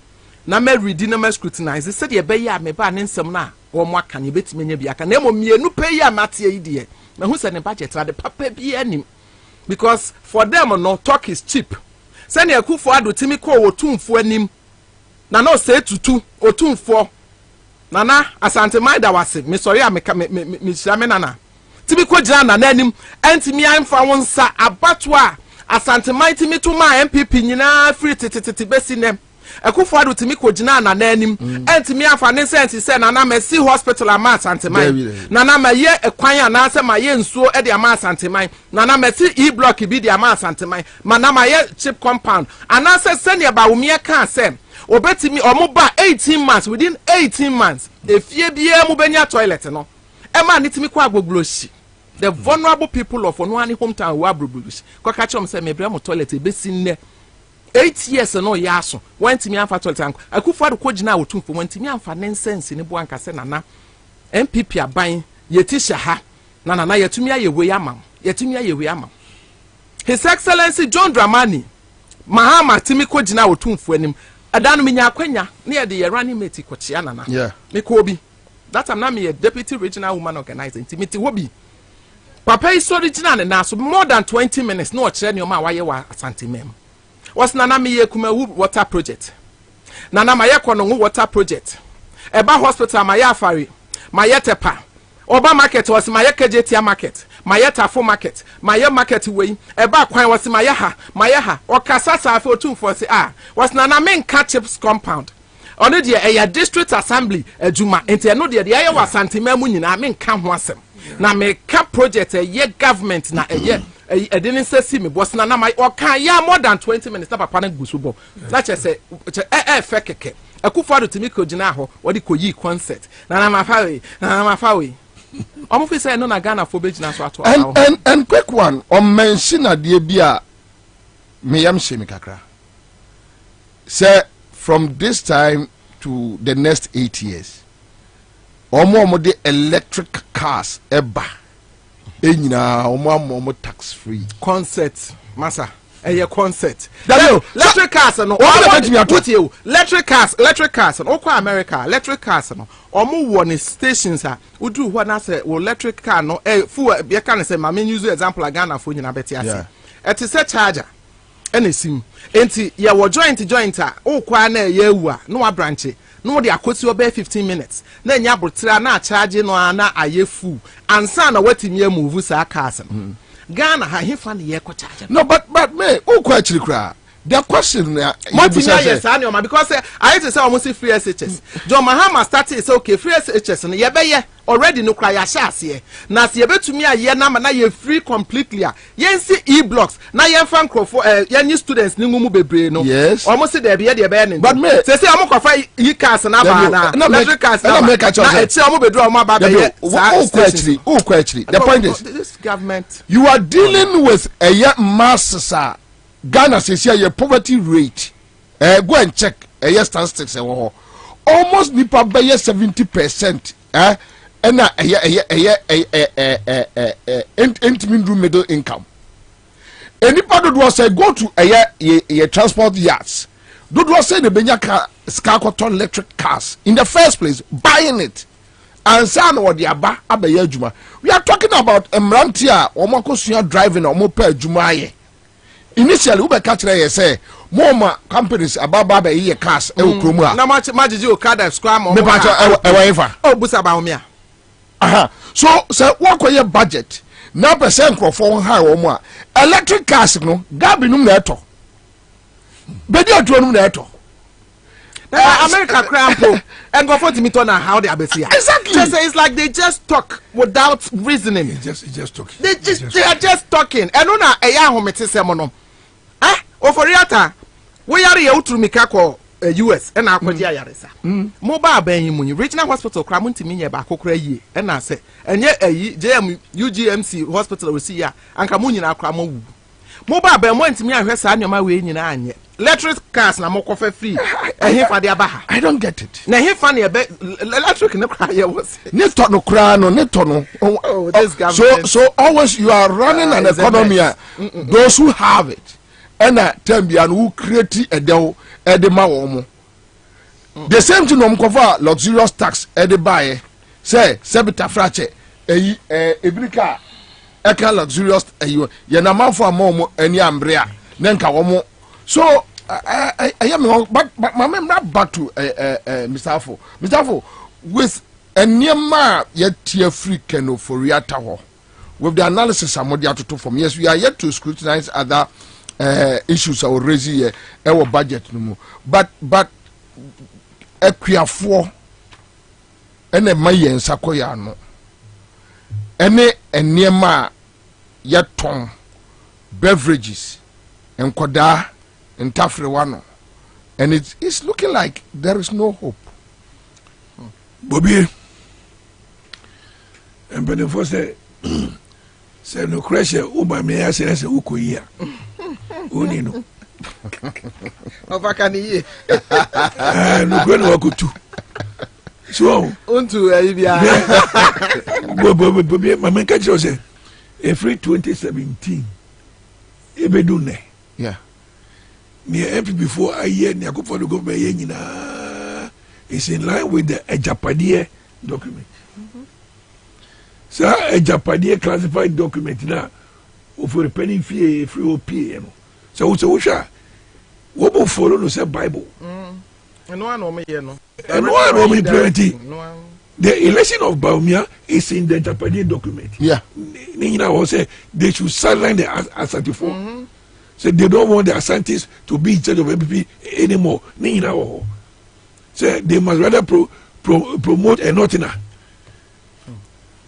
na me read na me scrutinize said ye be ya me ba ne nsam na omo aka ne betime nya bi aka na mo mienu pay ya matie yi de na hu say ne budget ra de papa bi anim because for them no talk is cheap say na akufo adotimi ko wotumfo anim na no say tutu otumfo nana asante maida wase me sorry me shame nana tibi ko jana na anim antimi amfa wonsa abatwa asante maiti mi tuma MPP nyina free tititi besinem akufo ado timi ko jina na anim antimi amfa ne sense say nana Mercy hospital ama asante mai nana maye ekwan ana se maye nsuo e de ama asante mai nana Mercy e-block bi de ama asante mai nana maye chip compound ana se senior ba wumie kan se obetimi omoba 18 months within 18 months efie bia mu benya toilet no e ma nitimi kwa agbogloshi the vulnerable people of Onuani hometown wa agbogloshi kwa ka chom se mebra mo toilet e besi nne 8 years no yaso wantimi amfa toilet anko akufo ado kogina wotumfo wantimi amfa nonsense ne bo anka se nana MPP aban yetisha ha nana yetumi ayewe amam yetumi ayewe amam His Excellency John Dramani Mahama timi kogina wotumfo anim adanu minya akwanya ne de running mate kochia nana yeah me ko bi that am na me deputy regional woman organizer intimate hobi papa is original na so more than 20 minutes no kire ne o ma waye wa asante mem was nana me ye Kumawu water project nana maye kono water project eba hospital maye afari maye tepa oba market was maye KJT market maye tafo market maye market way eba kwan was maye ha okasa safe otumfo se was nana men chips compound ono de eya district assembly adwuma enti eno de aye wa santema mu nyina men ka ho asem na me ka project ye government na eye I didn't say me boss na my or can ya more than 20 minutes na papa na gusubo such as say fekeke akufado timi ko gina ho wodi ko yi concert na mafa we omo fi say no na Ghana fo be gina so ato and quick one on mention ade bia me yam she me kakra say from this time to the next 8 years omo de electric cars eba enyina omo tax free concert massa concert electric cars no electric cars no kwa America electric cars no omo wo ne stations a udu ho na say wo electric car no full be can say ma me use example Ghana fo nyina beti ase it is a charger ene sim enti ye wo joint a o kwa na ye ewu a no wa branch no de akosi obe 15 minutes na nya abotira na charge no na ayefu ansa na watimi move sa cars no Ghana ha hefa na ye ko charge no but me o kwa chiri kra the question yes ani because I say almost free SHS John Mahama started say okay free SHS no ye be ye already no cry ya sha ase na se ye betumi aye na na ye free completely a ye see e-blocks na ye fan crofo ye new students ni ngumu bebre no yes almost dey be ye dey be ye but me say am kofa e-cars na ba na electric cars na e ti am bedru am ba be ye o kwa actually the point is this government you are dealing with a masses Ghana says here your poverty rate go and check statistics almost nipa be 70% and entering middle income anybody do say go to a transport yards do say the benya car electric cars in the first place buying it and say no the aba abaye adwuma we are talking about emrantia omokosuya driving omopa adwuma aye initially we catch there say more companies ababa be here cars e okromu a na majiji okada square mo me pa ever oh busa ba me aha so say what ko your budget na percent crofo high wo mu a electric cars no gabi num na eto bedi otuo num na eto America crampo and go for to na how they are besia exactly just say it's like they just talk without reasoning just talking they are just talking and no na eya homete sem no oforiata we yare ye utrumika ko US and akwaji ayaresa mobile ban mu regional hospital kra ntimi nye ba kokora yie and na say enye JM UGMC hospital we see ya anka mu nyina akra mawu mobile ban mo ntimi ahwe sa nyoma we nyina anye electric cars na mokofa free ehefa de abaha I don't get it na hefa na be electric ne kra ye was ne to no kra no ne to no this government so always you are running an economy those who have it and tambia no who create a deal edema wo the same thing no mkofa luxurious tax ede buy say sebita frache ebrika eka luxurious ye na manfo amom ani ambrea nenka wo so I am but my member back to Mr. Afo with a near yet tier free keno for Riata ho with the analysis I'm to from yes we are yet to scrutinize other issues I will raise here our budget no more but a queer and a mayen sakoyano any and near yet ton beverages and koda in Tafrewano, and it's looking like there is no hope. Bobby, and when the first say no crash, Uba may I say, Ukuya. Unino. Of I can hear. No good work too. So, unto Bobby, my man catch us a free 2017. Ebedune. Yeah. Near MP before a year, near go for the government, is in line with the Ejapadier document. So, Ejapadier classified document now for a penny fee, free OP. So, what will follow the Bible? And one or me, no. And one or me, plenty. The election of Baumia is in the Ejapadier document. Yeah. Nina will say they should sideline the Asante 4. So they don't want the Asantes to be in charge of MPP anymore. So they must rather promote a Northerner.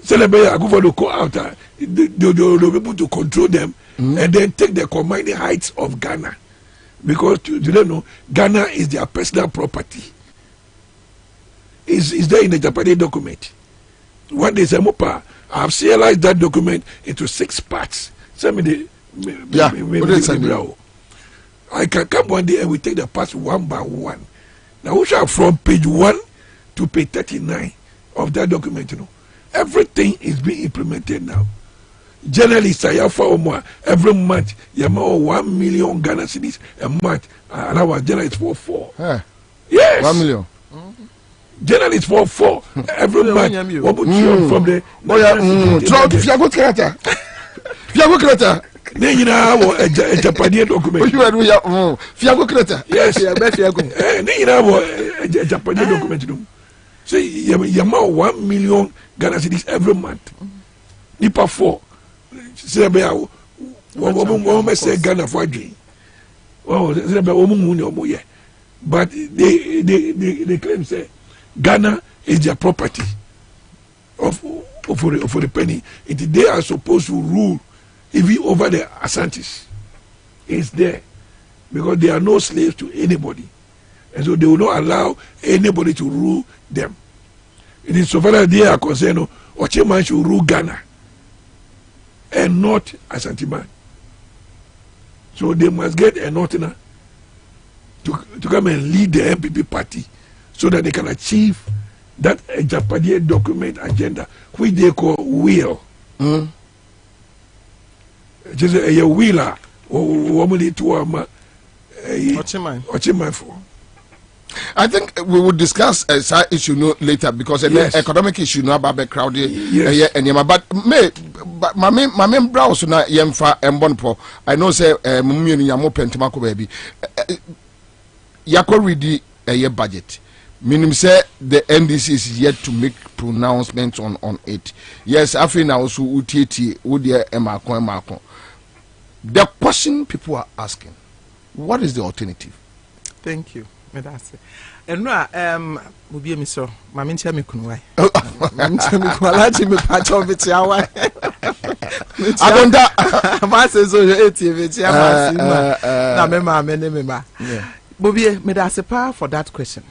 So they go for the call out. They'll be able to control them and then take the combined heights of Ghana, because you don't know, Ghana is their personal property. Is there in the Japanese document? One day, I have serialized that document into 6 parts. Send me the I can come one day and we take the parts one by one. Now we shall from page 1 to page 39 of that document. Everything is being implemented now. Generally, every month, you have 1 million Ghana cedis a month, and our generally it's 4. Yes, 1 million. Generally, it's 4 every month. From the Japanese document. Yes, Japanese document. So you have 1 million Ghana cedis every month. Nipa 4. Say say Ghana for dream. But they claim say Ghana is their property for the penny. They are supposed to rule even over the Asantis. It's there because they are no slaves to anybody, and so they will not allow anybody to rule them. It is so far as they are concerned, Ocheman should rule Ghana and not Asante man. So they must get a Northerner to come and lead the MPP party so that they can achieve that Japanese document agenda, which they call will. Just a wheeler or woman to Ocheman for. I think we will discuss that issue later because the economic issue no about crowded. Yes. But my browse na yemfa embonpo. I know say mummy ni yamo pentemako baby. Yako ready a budget. Meaning say the NDC is yet to make pronouncements on it. Yes, I feel now also UTT Udia Emako. The question people are asking, what is the alternative? Thank you. And no, will be a miso. My mincha me kunwai. Mamma, me patch of it. I don't know. My says, oh, it's a member. Bobby, me that's a power for that question.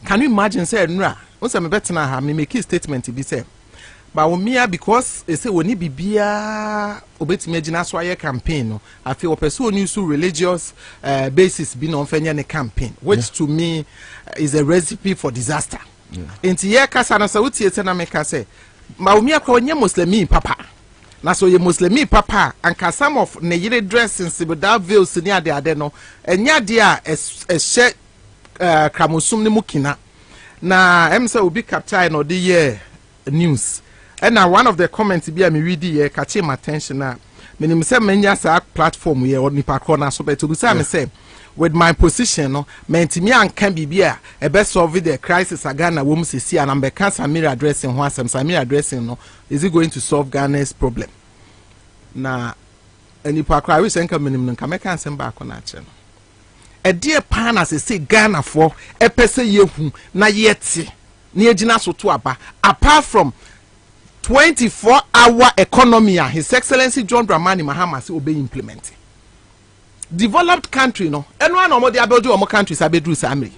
Can you imagine, say, Nra, once I'm better now, me make a statement to be said. But when me, because they say, when you be beer, obey imagine that's why campaign. I feel a person used to religious basis being on any campaign, which to me is a recipe for disaster. Into year Kasana Sauti, and say, Maumia Konya Muslimi papa. Na so ye Muslimi papa, and some of Nayere dress in Sibida veils near the Adeno, and Yadia a shed Kramusum Mukina. Na Emsa will be captain or the year news. And now one of the comments be me read here catch my attention now. Meaning say many platform here or nipa corner so to say me say with my position no meant me and can be a best solve the crisis Ghana woman see and I'm become Samira addressing one Samira addressing no is it going to solve Ghana's problem? Na nipa cry we send come minimum can make answer back on action. A dear pan as say Ghana for a pese yehu na yeti near Gina so to apart from 24-hour economy, His Excellency John Dramani Mahama will be implemented. Developed country, no, and one of the other countries are bedroom samri.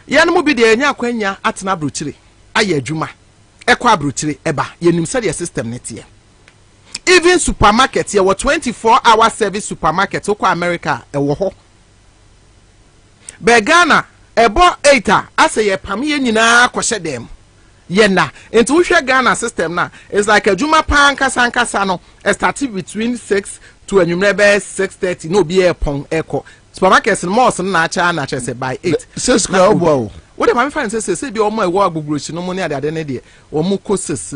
Yanamu be the Enya Quenya Atna Brutri, Aye Juma, Equa Brutri, Eba, Yenim said your system net here. Even supermarkets, here were 24-hour service supermarkets, Oka America, a woho. Begana, a bo 8, I say a pamina kwashe them. Yena into we Ghana system now it's like a Juma pan kasano started between 6 to a 6:30 no be a pong echo supermarkets more na cha say by 8 6 wow what am I find say be omo ewo agbogro no money ade na de omo costs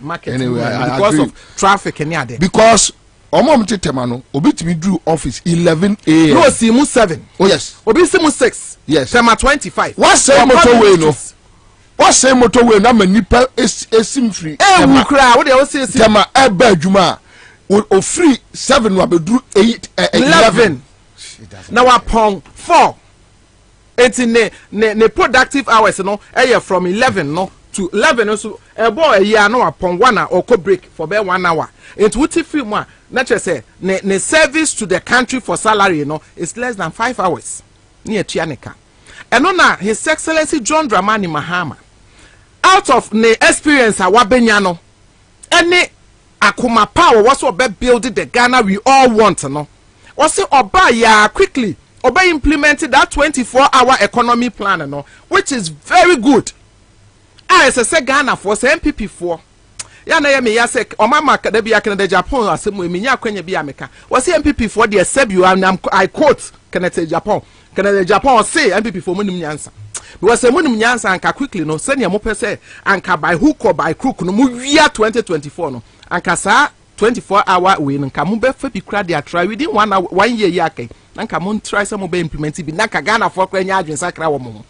market because of traffic and ade because omo mtetema no obitimi drew office 11 a.m. no see mu 7 oh yes obi see mu 6 yes tema 25 what say motorway no what say motorway na manipa esim free e kura what dey say tema eba adwuma o free 7 wa bedru 8 11 now upon 4 it's in the productive hours no from 11 no to 11 so a boy a year no upon 1 hour or break for about 1 hour. It would free more. Not just say ne service to the country for salary, is less than 5 hours near Chianica. And on His Excellency John Dramani Mahama, out of ne experience a wabenyano, any akuma power was what building the Ghana we all want, was it oba ya quickly oba implemented that 24-hour economy plan, which is very good. I say Ghana for MPP for. Ya na me ya say omama da bia Canada Japan asem me nya kwanya bia meka. Was MPP for the Sebu I quote Canada Japan. Canada Japan say MPP for munum nyansa. Because munum nyansa anka quickly no send ya mo pese anka by hook or by crook no mu wia 2024 no. Anka sa 24-hour we nka mo be fa bi kra dia try within 1 hour 1 year yake. Anka mo try some be implement bi na ka Ghana for kwanya adwen sakra wo mo.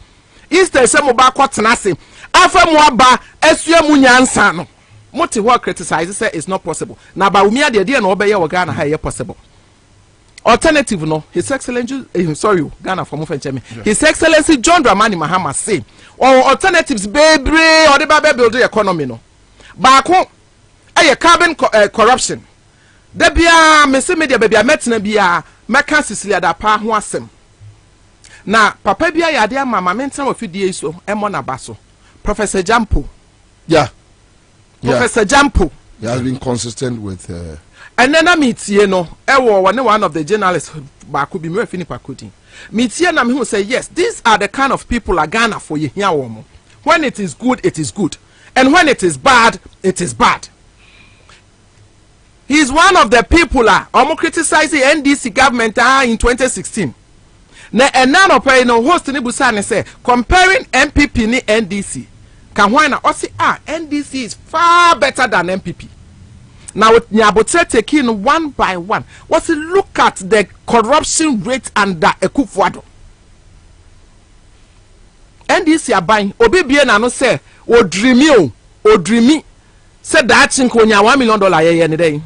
Easter se mo ba kwatena se afa mo aba asua mu nyansa no. Moti what criticize say it's not possible. Na ba umi ade na obeye wo Ghana ha possible. Alternative no, His Excellency Ghana for me. His Excellency John Dramani Mahama say or alternatives bebre or the baby build the economy no. Baako carbon corruption. De bia me se media baby metena bia meka Cecilia da pa ho asem. Na papa bia ya de mama mentan ofidie so emo na baso. Professor Jampo. Yeah. Professor Jampo. He has been consistent with and then I meet one of the journalists back could be more Pakudi. Meet na who say yes, these are the kind of people like Ghana for you here. When it is good, it is good. And when it is bad, it is bad. He is one of the people criticizing NDC government in 2016. And none of host ni busane say comparing MPP ni NDC. Can why na say NDC is far better than MPP. Now Nyabotre taking one by one. What's look at the corruption rate under Akufo-Addo. NDC are buying obi bie na no say o dreamy say that thing ko nya $1 million ye ne den.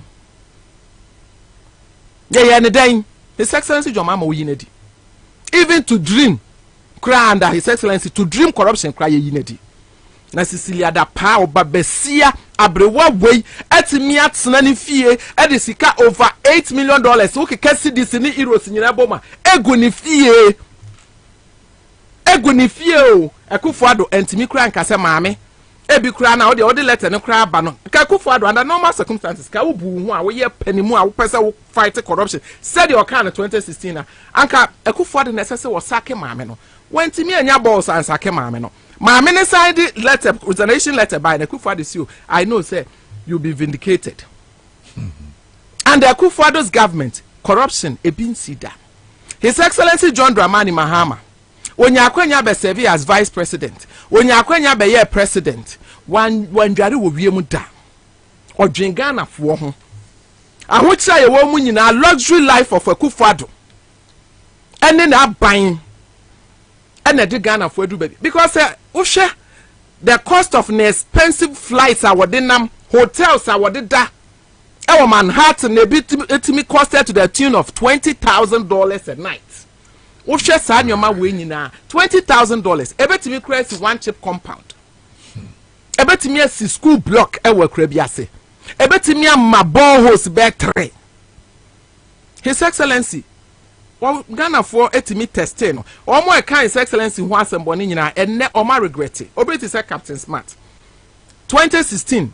Ye ne den. His Excellency John Mahama Oyinedi. Even to dream cry under His Excellency to dream corruption cry ye yinedi. Na Cecilia da pa obabesia abrewa wey etimi atena ne fie e sika over $8 million wo keka cedis ni euros nyina boma egu ne fie o Akufo-Addo entimi kura nkase maame ebi kura na wo de letter ne kura ba no ka Akufo-Addo under normal circumstances ka wo bu hu a wo ye panimu a wo pese wo fight corruption said your can 2016 na anka Akufo-Addo na sese wo sake maame no wentimi anya balls and sake maame no. My many side letter, resignation letter by the Akufo-Addo, I know, say, you'll be vindicated. And the Akufo-Addo's government, corruption, a bin sida. His Excellency John Dramani Mahama, when Yakwenya be serve as vice president, when Yakwenya be ye president, when Jari will be muda, or Ghana for home. I would say a woman in a luxury life of Akufo-Addo. And then I'm buying. And the Ghana for do baby because the cost of an expensive flights are within them, hotels are what da. Our Manhattan it me costed to the tune of $20,000 a night. Ushe san your man winning now $20,000. Ebe to me create one chip compound. Ebe to me a school block ewe krebiase. Ebe to me a mabon host back 3. His Excellency. Ghana for etimi testing no omo e kan His Excellency ho asembo ni nyina enne oma regret obeti say Captain Smart 2016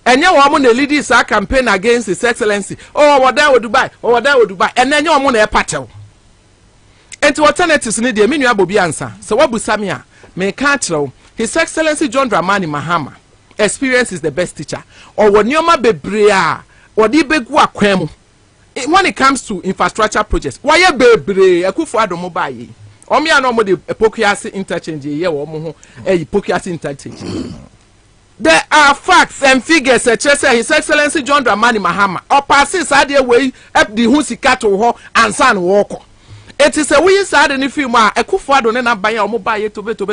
enye wo mo na lead this campaign against His Excellency woda wo Dubai enne enye wo mo na e patew enti alternatives ni de menu abobi ansa so wabusa me a me kan kire His Excellency John Dramani Mahama experience is the best teacher or wo nioma bebre a wodi begu akwan mu. When it comes to infrastructure projects, why you bebre Akufo-Addo mo baye? Omi ano mo de Pokiase interchange ye wo mo ho Pokiase interchange. There are facts and figures such as His Excellency John Dramani Mahama. Or passes ade way up the hu sika to ho ansa no wo. It is a we sad any film Akufo-Addo ne na baye o mo baye to beto.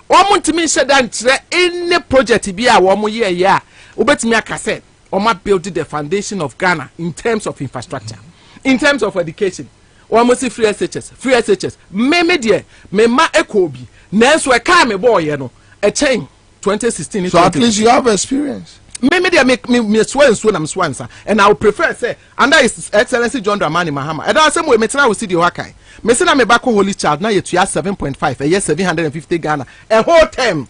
O mo ntimi hye kire any project bi a wo mo ye ye a obetimi akase. Oma building the foundation of Ghana in terms of infrastructure, in terms of education. Almost free SHS. Me dear, me ma ekobi. Nenso e ka me boy no. E chain. 2016. So at least you have experience. Maybe they make me swear and I'm swansa, and I would prefer say under His Excellency John Dramani Mahama. And that's the way Metra will see the Wakai. Mesina me back Holy Child now you 7.5 a year 750 Ghana a whole term.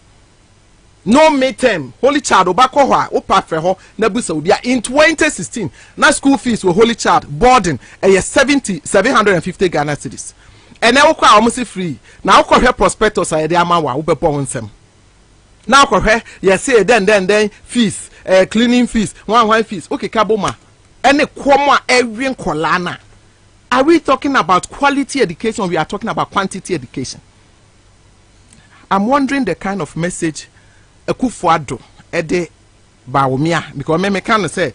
No midterm Holy Child obako ho opa fe ho na busa odia in 2016 na school fees were Holy Child boarding a year 750 Ghana cedis. And now kwa almost free. Now kwa prospectus I dey ama wa obepo nsem. Now kwa yes say then fees cleaning fees one fees okay kaboma any kwoma every kolana. Are we talking about quality education or we are talking about quantity education? I'm wondering the kind of message Ekufuado ede Bawumia, because me can say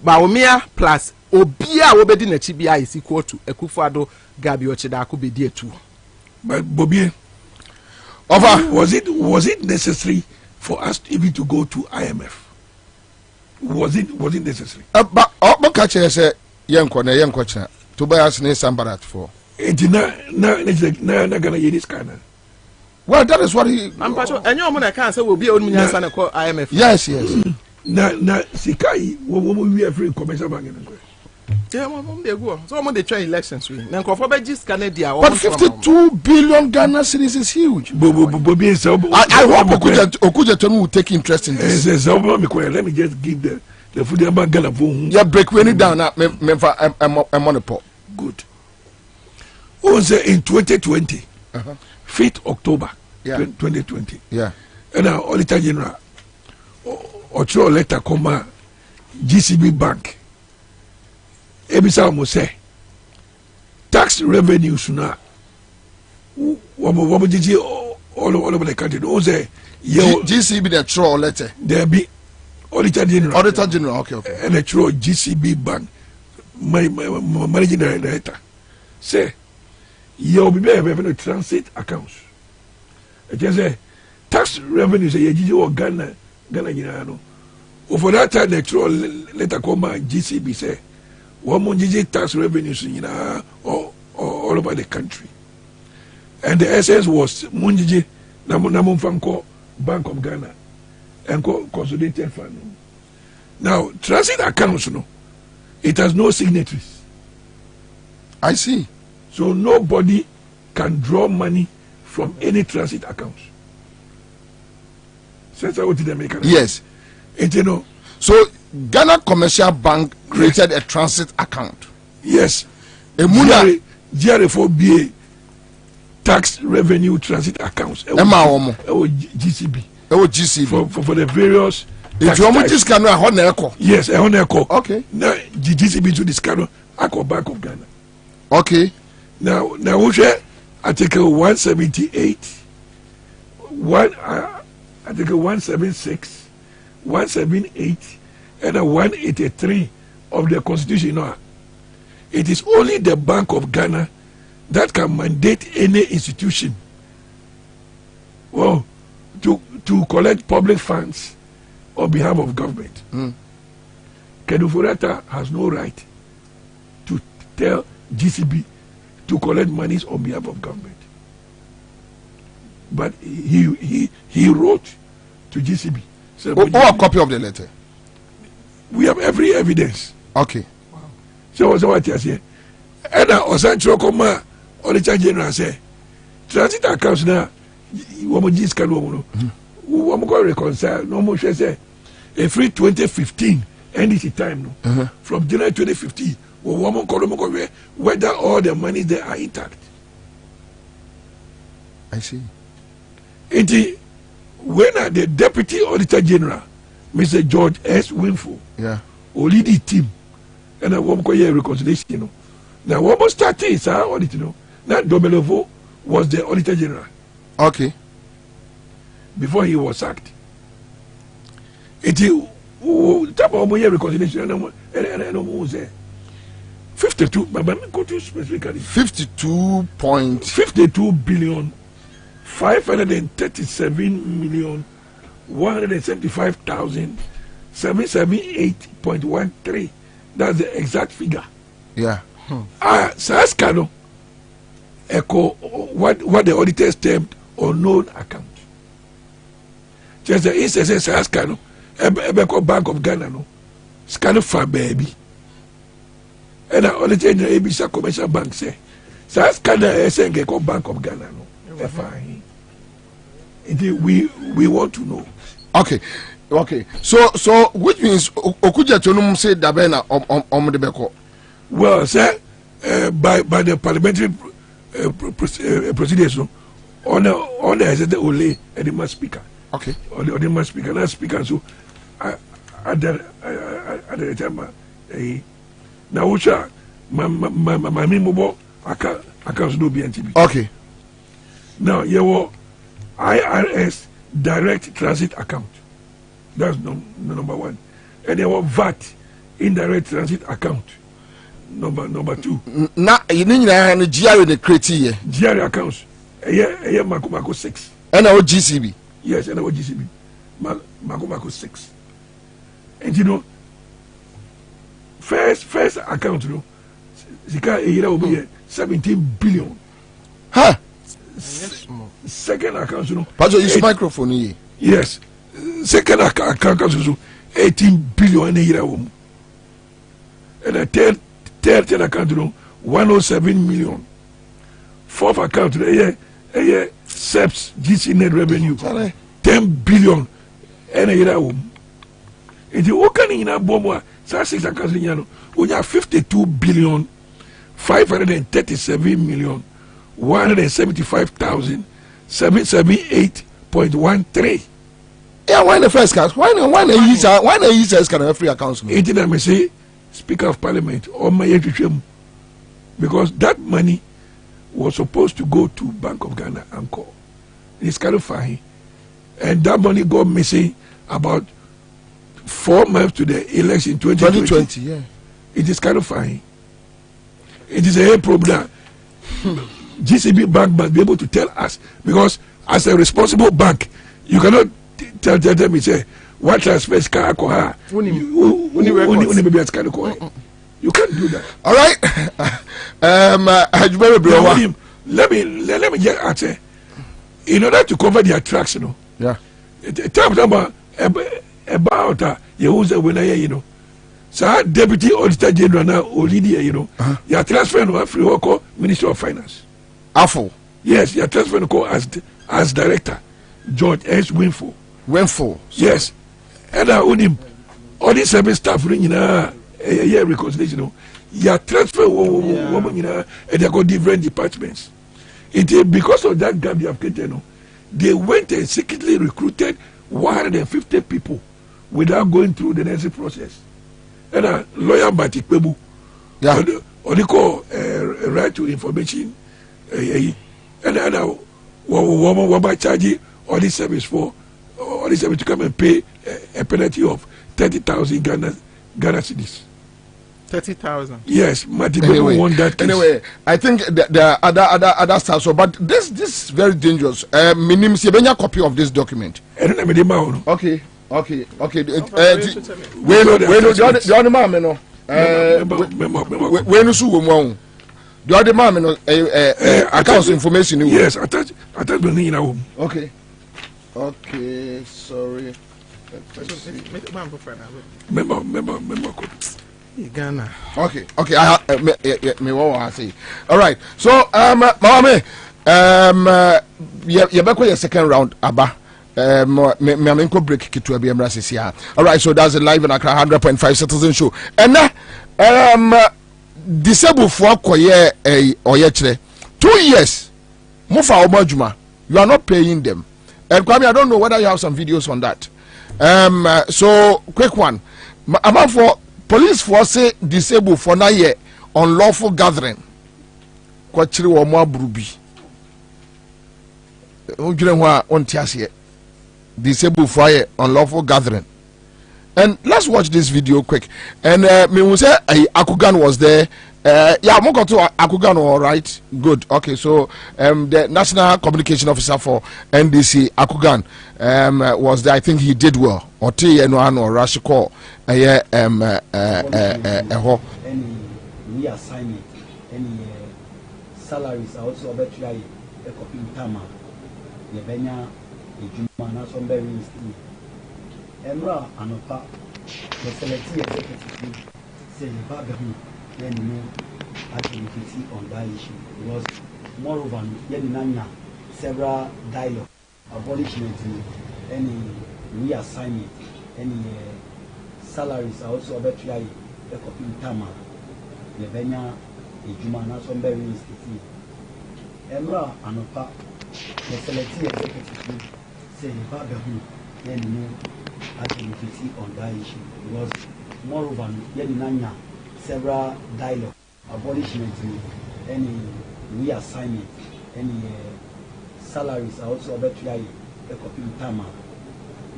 Bawumia plus Obia obedi na chibia is equal to Ekufuado Gabi Ochida could be there too. But Bobie, was it necessary for us even to go to IMF? Was it necessary? But catch say young question to buy us ne sambarat for. It na gonna hear this kind of. Well, that is what he. I'm sure. And your money can't say will be a woman and call IMF. Yes. Na Sikai, we are free commercial banking. Yeah, they go. So they try elections. Then for just Canada. But 52 billion Ghana cedis is huge. I hope Okuja will take interest in this. Let me just give the food about Ghana. Yeah, break when it down. I'm on the pot. Good. Also in 2020, 5th October 2020. Yeah. And our Auditor General, Ocho letter come GCB Bank. Ebisa almost say tax revenues now. What did you all over the country? Those GCB the troll letter. There be Auditor General. Auditor General, okay. And a troll GCB Bank, my managing director, say you'll be having transit accounts. It just say tax revenues say you or Ghana, you know. For that time, the troll letter come GCB say. One more tax revenues all over the country. And the essence was Munjiji Namunfanko Bank of Ghana and Consolidated Fund. Now, transit accounts, it has no signatories. I see. So nobody can draw money from any transit accounts. Yes. And so Ghana Commercial Bank created a transit account. Yes. GRA4BA tax revenue transit accounts. GCB. GCB. For the various. If you want this kind of yes, okay. Now GCB to this kind of Bank of Ghana. Okay. Now we share Article 178, Article 176, 178. And 183 of the Constitution. It is only the Bank of Ghana that can mandate any institution to collect public funds on behalf of government. Kedufurata has no right to tell GCB to collect monies on behalf of government. But he wrote to GCB. A copy of the letter. We have every evidence. Okay. So what you say? And Osancho Koma, Auditor General say, transit accounts now, woman just can woman go reconcile. No more say a free 2015 NDC time from January 2015. Woman call whether all the money there are intact. I see. It when the Deputy Auditor General, Mr. George S. Winful, will lead the team, and I won't call you reconciliation. Now, what was started is our audit. Now, Domelovo was the Auditor General. Okay. Before he was sacked. It is type of reconciliation and 52, but go to specifically 52 billion 537 million 175,778.13. That's the exact figure. Yeah. Saskano echo what the auditors termed unknown account. just the instance say ask no ebe ko Bank of Ghana no scan fa baby and only change ABC commercial bank say scan say get ko Bank of Ghana no fine. We want to know. Okay. So which means Okuja Tonum said Dabena the Beko. Well, sir, by the parliamentary procedures, on the only the speaker. Okay. On the speaker, not speaker. So at the time, now which are my mobile accounts do BNTB. Okay. Now you were IRS direct transit account. That's number one. And there was VAT indirect transit account. Number two. Now you need to GR in the criteria. GR accounts. Yeah, Mako 6. And our GCB. Yes, and our GCB. Mako 6. And you know, first account, you know, Zika will be 17 billion. Huh? Second account, you know. But you use microphone here. Yes. Second account, you know, 18 billion a year. And the third account, you know, 107 million. Fourth account, you know, SEPS, GC net revenue, 10 billion and a year. And the Okan in a bomb, 6 accounts in Yano, we have 52 billion, 537 million. 175,778.13. Yeah, why the first cast? Why the users can have free accounts? It did I say, Speaker of Parliament or my education, because that money was supposed to go to Bank of Ghana and call. It's kind of fine, and that money got missing about 4 months to the election 2020. Yeah, it is kind of fine. It is a problem. GCB Bank must be able to tell us, because as a responsible bank, you cannot tell them say what transfer car you can't do that. All right. Let me just answer. In order to cover the attraction, yeah. Tell about you know. So Deputy Auditor General now Olidia, you know, your transfer no free work Minister of Finance. Afo. Yes, your transfer no as director, George S. Winfo. Yes. And all the service staff ring a reconciliation. Your transfer woman and they got different departments. Because of that gap they have created, they went and secretly recruited 150 people without going through the necessary process. And a lawyer Batik Pebu, yeah, or they call right to information, and one by charging all this service for all this service to come and pay a penalty of 30,000 Ghana cedis. 30,000. Yes, Mati Pebu won that case. Anyway, I think there are other stuff. So, but this is very dangerous. Minim Sebenya copy of this document. Okay. Okay. We know the other man, no. When you sue one, the other man, no. Accounts information. Yes, attach the name now. Okay. Sorry. Member. Ghana. Okay. I me what I say. All right. So, Mama, you back with your second round, Abba. Me break to be here. All right, so that's a live in Accra 100.5 Citizen Show. And disabled for koye oyechre 2 years. Mufa omajuma. You are not paying them. And Kwame, I don't know whether you have some videos on that. So quick one. About for police force say disabled for 9 years unlawful gathering. Kwachiri wo mo abrubi. Ojire ho a ontiase. Disabled fire unlawful gathering. And let's watch this video quick. And me will say Akugan was there. Yeah, I'm going to Akugan, all right. Good. Okay, so the National Communication Officer for NDC, Akugan, was there. I think he did well. Or T and one or Rashiko. Any reassignment, any salaries are also obituary a copy tama. ejuma na so very still emra anopa the selective executive say the baba hu then no activity on that issue because moreover nanya several dialogue abolishment any reassignment any salaries are also about try a copy tama the venya ejuma na so very institute emra anopa the selective executive say the baba hu then no activity on that issue because moreover nanya several dialogue abolishment any reassignment any salaries are also about try a copy tama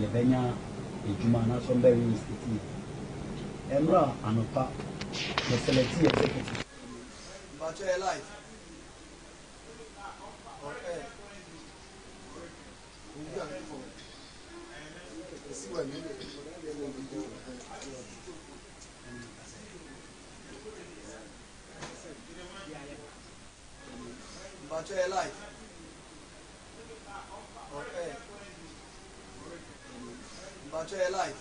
the venya ejuma na so very institute emra anopa the selective executive but your life okay but your life okay but your life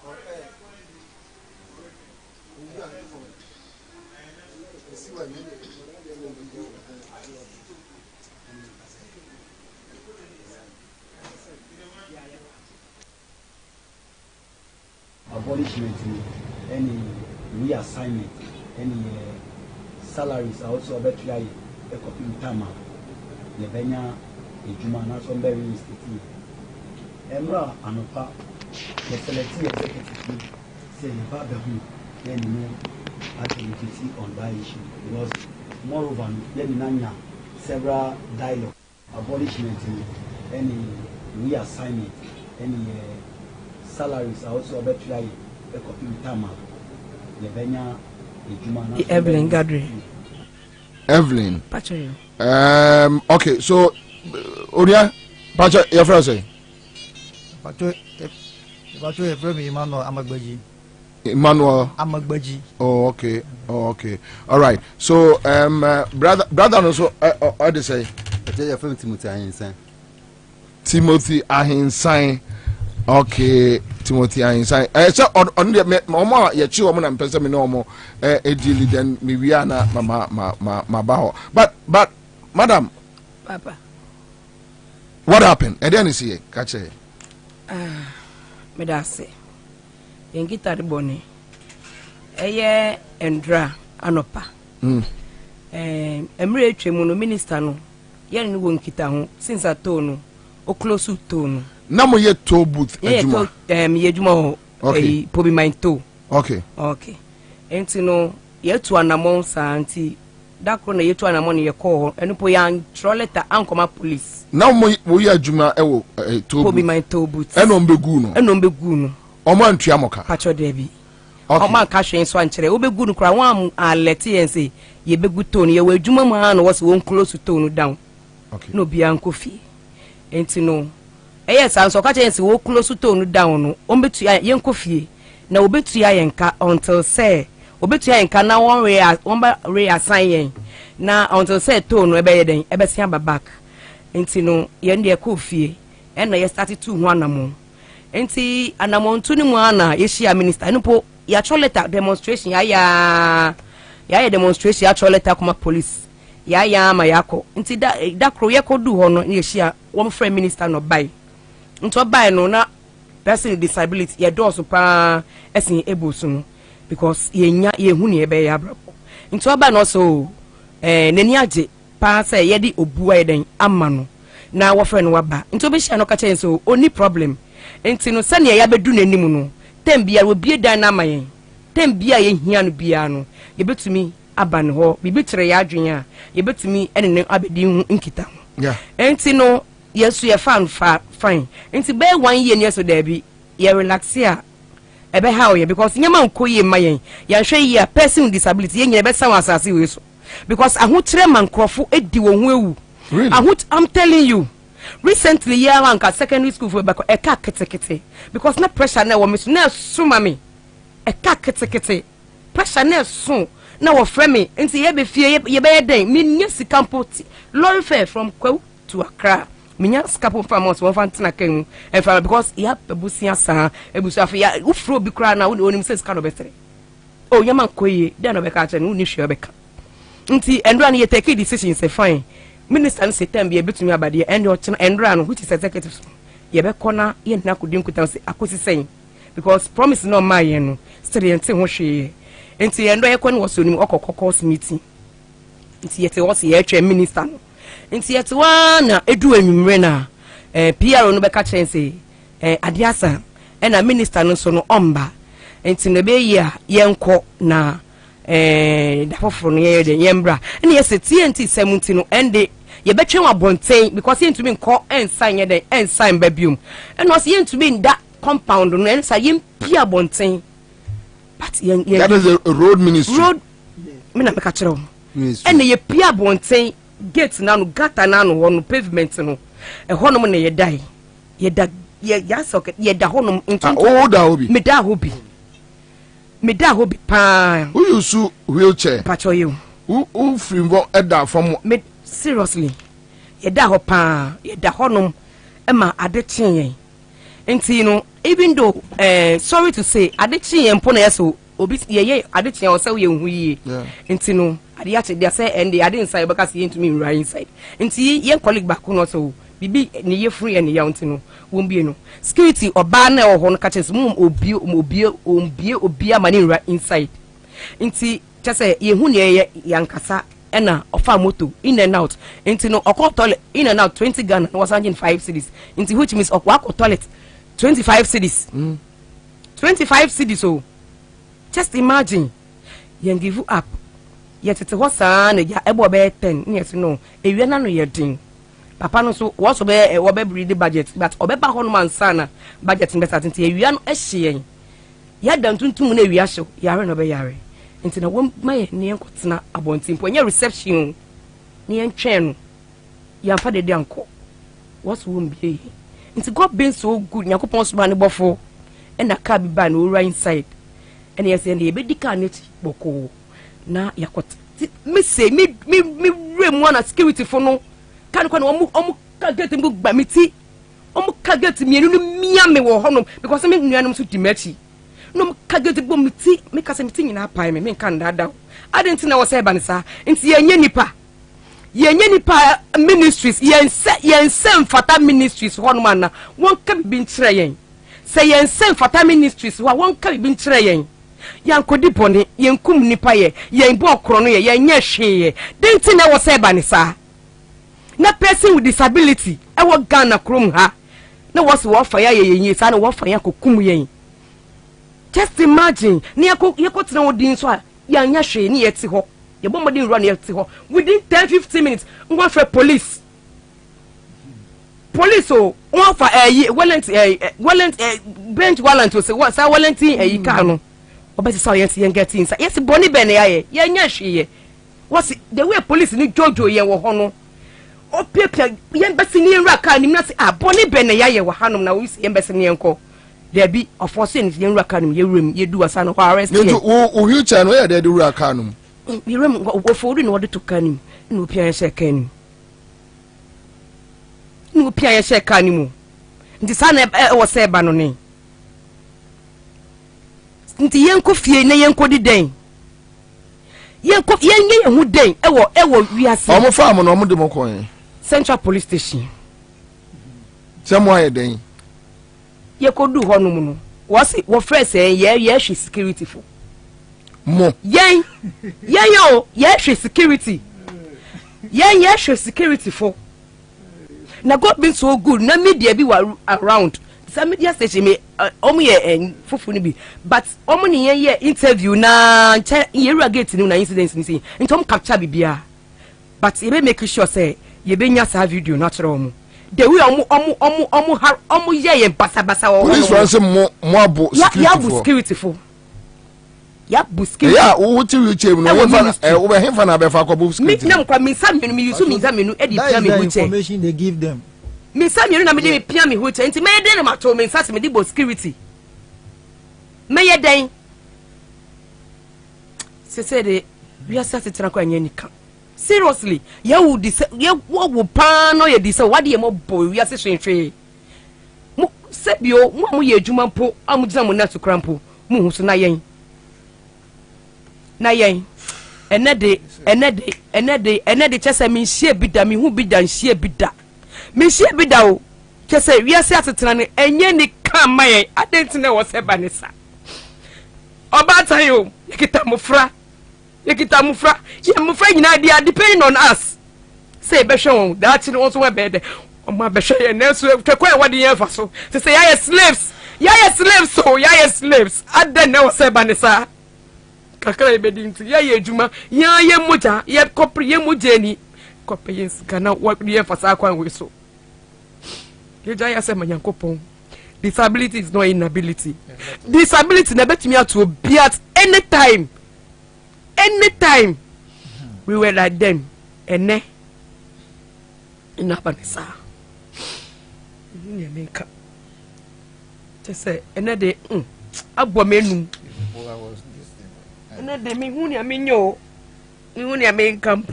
okay abolishment any reassignment any salaries are also about try a copy tama the venya ejuma na so very institute emra anopa the selective executive say the baba hu then no activity on that issue because moreover nanya several dialogue abolishment any reassignment any salaries are also about try a copy tama the venya ejuma na Evelyn Gadri. Evelyn. Pacho. Okay, so Oria, Pacho, your friend say. Pacho, your friend Emmanuel Amagbaji. Emmanuel Amagbaji. Oh, okay. Oh, okay. All right. So, brother, also, what they say? Pacho, your friend Timothy Ahinsan. Timothy Ahinsan. Okay, Timothy Ahinsan. So on the mama yachi woman and person me no more edili then me wiana ma baho. But madam, Papa. what happened? And then you see catch it. Me da say. Yengita de boni. Eye endra anopa. Emre etwemu no minister no. Ye ni wo nkita ho since atonu o close to no. Na mo ye to booth ejuma. Ye juma ho. Okay. Pobi mind to. Okay. Okay. Enti no ye to anamon sa anti dakro na ye to anamon ye call eno po yan troleta ankoma police. Na mo ye ejuma ewo to Pobi mind to booth. Eno mbegu no. Eno mbegu no. Omo antua moka. Pacho debi. Okay. Omo anka hwen so ankere obegu no kra wan aleti yen say ye begu to no ye wa ejuma mu ha no was won close to no down. Okay. No bia nkofi. Enti no yes and so ka chen say wo close to no down no ombetu ye nkofie na obetu ya yenka until say obetu ya yenka na one reassign yen na until say to no ebe yeden ebe sia back enti no ye ndie kofie e na ye start to hu anamo enti anamo ntu ni mu ana ye shia minister no po ya choleta demonstration ya demonstration ya choleta kuma police ya ma yako enti da kro ye kodu ho no ye shia wo friend minister no bai nto bai no na person with disability ye do so pa esin ebusu no because ye hu ne be ya brapo nto bai no so nani age pa say ye di obuwa ye den ama no na wo friend wa ba nto be shia no ka chen so oni problem enti no sane ya bedu nanim no tembia wo bie dan na mayen tembia ye hia no bia no ye betumi aba ne ho bibitre ya adwen a ye betumi ene abedi hu nkita ho yeah enti no yesu ye fan fine enti be 1 year ne so da bi ye relax ya ebe how ye because nyama nkoye mayen ya hwe ye person with disability ye nyebe san asase we so because ahotre man krofo edi wo hu ewu really I'm telling you recently year one ka secondary school for bako eka ketekete because na pressure na wo me so na suma me eka ketekete pressure na so na wo frɛ me nti ye be fie ye be den me nya sika mpoti lorry fare from Kwawu to Accra minya scapo famous one fantina ken and for because ya ebusia sa ebusia fa ya ufro bi kra na onim say ska no betre oh yama koye den no be ka che no ni hwe be ka nti endra na ye take decision say fine minister no say time be betumi abade and o chena endra no which is executive ye be kona ye na kodin kutan say akosi sen because promise no ma ye no still ye nti ho hwe nti endra ye kona was onim okokokos meeting nti ye te was ye atwa minister no nti yet one edu enwumre na PR no be ka chen say adiasa na minister no so no omba nti ne be yi a yenko na da foforo no ye de yembra na ye se TNT 70 no ende ye betwen abonten because ye ntumi nko ensign ye de ensign babium and was ye ntumi nda compound no en sa ye pia abonten but ye that is a road ministry road me na me ka kire ene ye pia abonten gate na no gata na no no pavement no honom na ye dai ye da ya socket ye da honom into da hobi me da hobi pa who you su wheelchair pacho you who frimbo eda from me seriously ye da ho pa ye da honom e ma ade chen enti no even though sorry to say ade chen mpo na yeso obi ye ade chen o se ye hu yi enti no ade ache dia say and ade inside because ye ntumi right inside enti ye colleague back no so bibi ne ye free and ye enti no won bie no security oba na ho no ka chen so mum obi amani right inside enti chese ye hu ne ye yankasa ena ofa moto in and out enti no okọ toilet in and out 20 Ghana was 105 cedis enti which means okọ toilet 25 cedis 25 cedis so just imagine you give up yet it was an ya ebo be 10 yes no ewie na no ye din papa no so wo so be wo be breed budget but obeba ho no man sana budget be start enti ewie no ehye ya dan tuntum na ewie ahye yare no be yare enti na wo maye ne enkotena abontin po nya reception ne entwen no ya fa de anko what's wo mbie enti God been so good nyakopon so ba ne bofo e na ka bi ba no right inside and yes and ye be dika neti boko na yakot me say me rem one security for no kan kwa no omu ka get me gba meti omu ka get me no mia me wo hono because me nuanom so dimachi no ka get bo meti me ka se meti nyina pai me kan dada adenti na wo say ba ne sa nti yenye nipa ministries yense fata ministries hono man na won ka bi nkyere yen say yense fata ministries won ka bi nkyere yen yankodi bone yenkum nipa ye yenbo okro no ye yenya hweye denti na wo say ba ne sa na person with disability e wo Ghana krom ha na wo se wo fa ya yenyi sa na wo fa ya kokum yen just imagine ni yako tena odin so a yanya hwe ni yeti ho ye bomodin run yeti ho within 10-15 minutes ngwa fa police o won fa warrant bench warrant o se what sa warrant ka no obesi sa yenti yen get inside yes boni be na ye yanya hwe was the way police ni jojo ye wo ho no o pepia yen besi ni enra ka ni na se boni be na ye wo hanom na wo se yen besi ni enko there be of force in yen ra ka ni ye rem ye du asa no arrest ye o wheelchair no ye de du ra ka no ye rem wo foru ni wo de to ka ni no pia ye sheka ni no pia ye sheka ni mu nti sa na wo se ba no ni nti yenko fie na yenko di den yenko yenye hu den ewo wiase omo farm no omo de mo kon Central Police Station semo aye den ye ko du ho no mu no wo fresh ye hwe security fo mo yen yo ye hwe security yen ye hwe security fo na God been so good na media bi wa around some media station me omo ye fufu ni bi but omo ni ye interview na ye ragate ni na incident ni say ntom capture bibia but ye be make sure say ye be nya sa video na kire omo the way omo ye basa o police run say mo abo security for ya bu security ya wo ti wheelchair no wo be hemfa na be fa ko bu security me nam kwa me sa me use me edi pia me wheelchair information they give them me sa me na me dey pia me wheelchair nti me dey na mato me sa se me dey bo security me ye den se de we are sat tena kwa nya nika seriously ye would ye what would pan or ye disa what ye mo boy we are saying mo sebio mo ye adwuma mpo amudza mo na to krampo mo hu so na yen enede chese mi hie bida mi hu bida hie bida mi hie bida o chese wiase atetena ne enye ni kan maye adentine wo se ba ne sa oba tan yo yekita mufra ye mufra nyina dia depending on us say be hwe that no so we be de omo be hwe ye na so twekwa e wode ye fa so say ya slaves so ya slaves aden na wo se ba ne sa kakra ebedi nti ye adwuma ye moja ye kopre ye moja ni kopre ye sika what ye fa sa kwan we so ye ja ya se manyankopon. Disability is not inability. Disability never to me to be at any time. We were like them. And ne in Abanisa. Just say another abomenu. Another me who near me yo. You near me camp.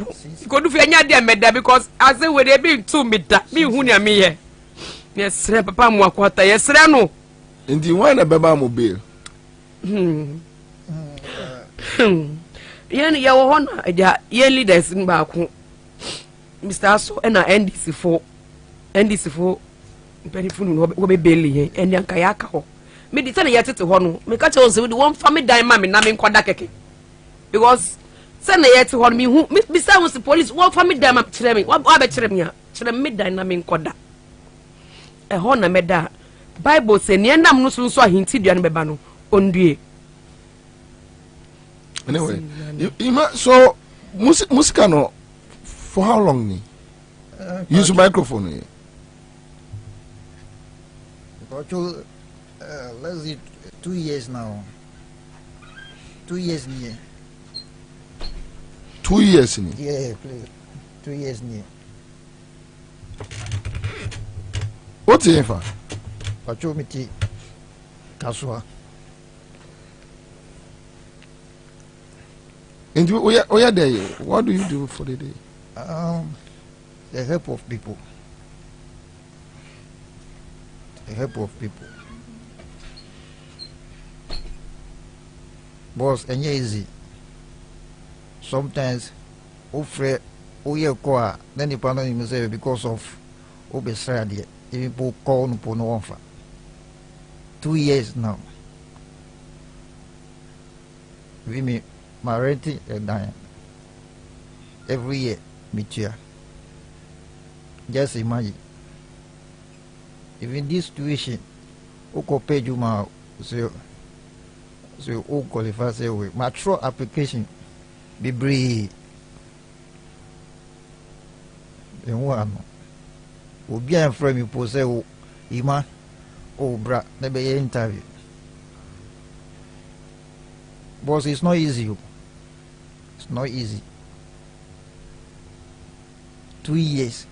Go to Fenya dear meda because I say where they be 2 meter. Me who near me here. Yes, papa mo akwata yes no. Ndi wan beba mobile. Yen ya wo hono aja yen leaders nba ko. Mr. Aso na NDC fo mperifu no wo be beli yen en yanka ya ka ho. Me di tane yetete ho no me ka che wo se we won fa me dan ma me na me nkoda keke. Because se na yete ho no me hu me say wo police won fa me dan ma kire me wa be kire me a kire me dan na me nkoda. Na meda Bible say ne nam no so ahinti dua no beba no ondue. Anyway, so music no for how long ni? Use microphone. Let's see, 2 years now. 2 years near. 2 years ni? Yeah, please. 2 years near. What's the info? Pachomiti Kaswa. And where there? What do you do for the day? The help of people. The help of people. Boss, and easy. Sometimes, offer Oye then the panel himself because of Obesradia. People call no offer. 2 years now. We me my renting and dying. Every year, meet you. Just imagine. Even this situation, who could pay you my so who qualify say we my true application be brave. Then one. Obi an frame you pose o ima o bra na be interview. Boss, it's not easy. It's not easy. 2 years.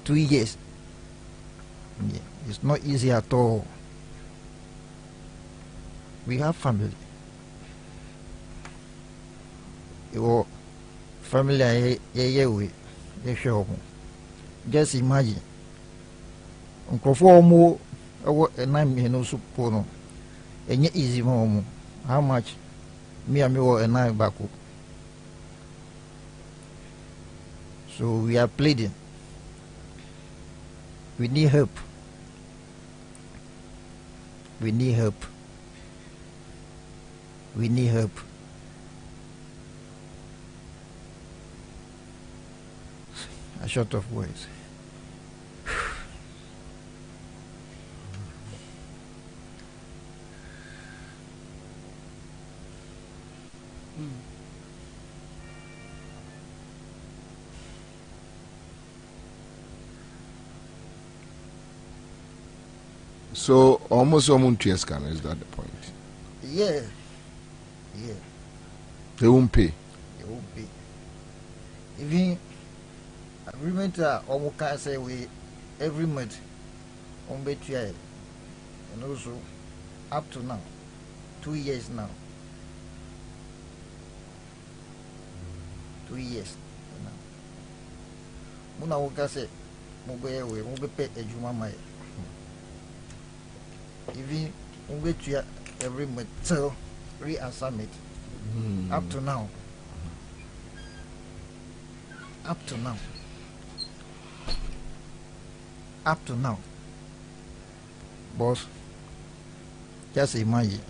2 years. Yeah, it's not easy at all. We have family. Your family we. Just imagine. Uncle more and I'm no support. And yet easy more. How much me and I back up. So we are pleading. We need help. We need help. We need help. A short of words. So almost scanner, is that the point? Yeah. Yeah. They won't pay. They won't pay. Even agreement almost can say we every month on BTI and also up to now 2 years now 2 years. Muna woka say mobile way, mobile pay a juma my. Even mobile to every month till re-summit. Up to now. Up to now. Up to now. Boss, just imagine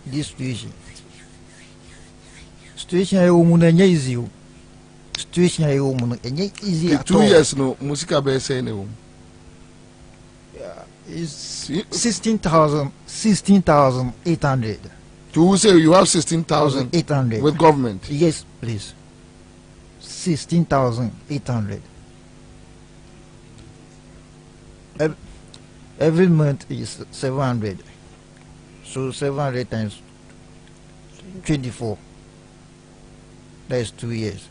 this situation. Situation I woman easy. Situation I woman easy at 2 years no musica be say no. Yeah, is 16,800. To say you have 16,800 with government? Yes, please. 16,800. Every month is 700. So 700 times 24. That is 2 years.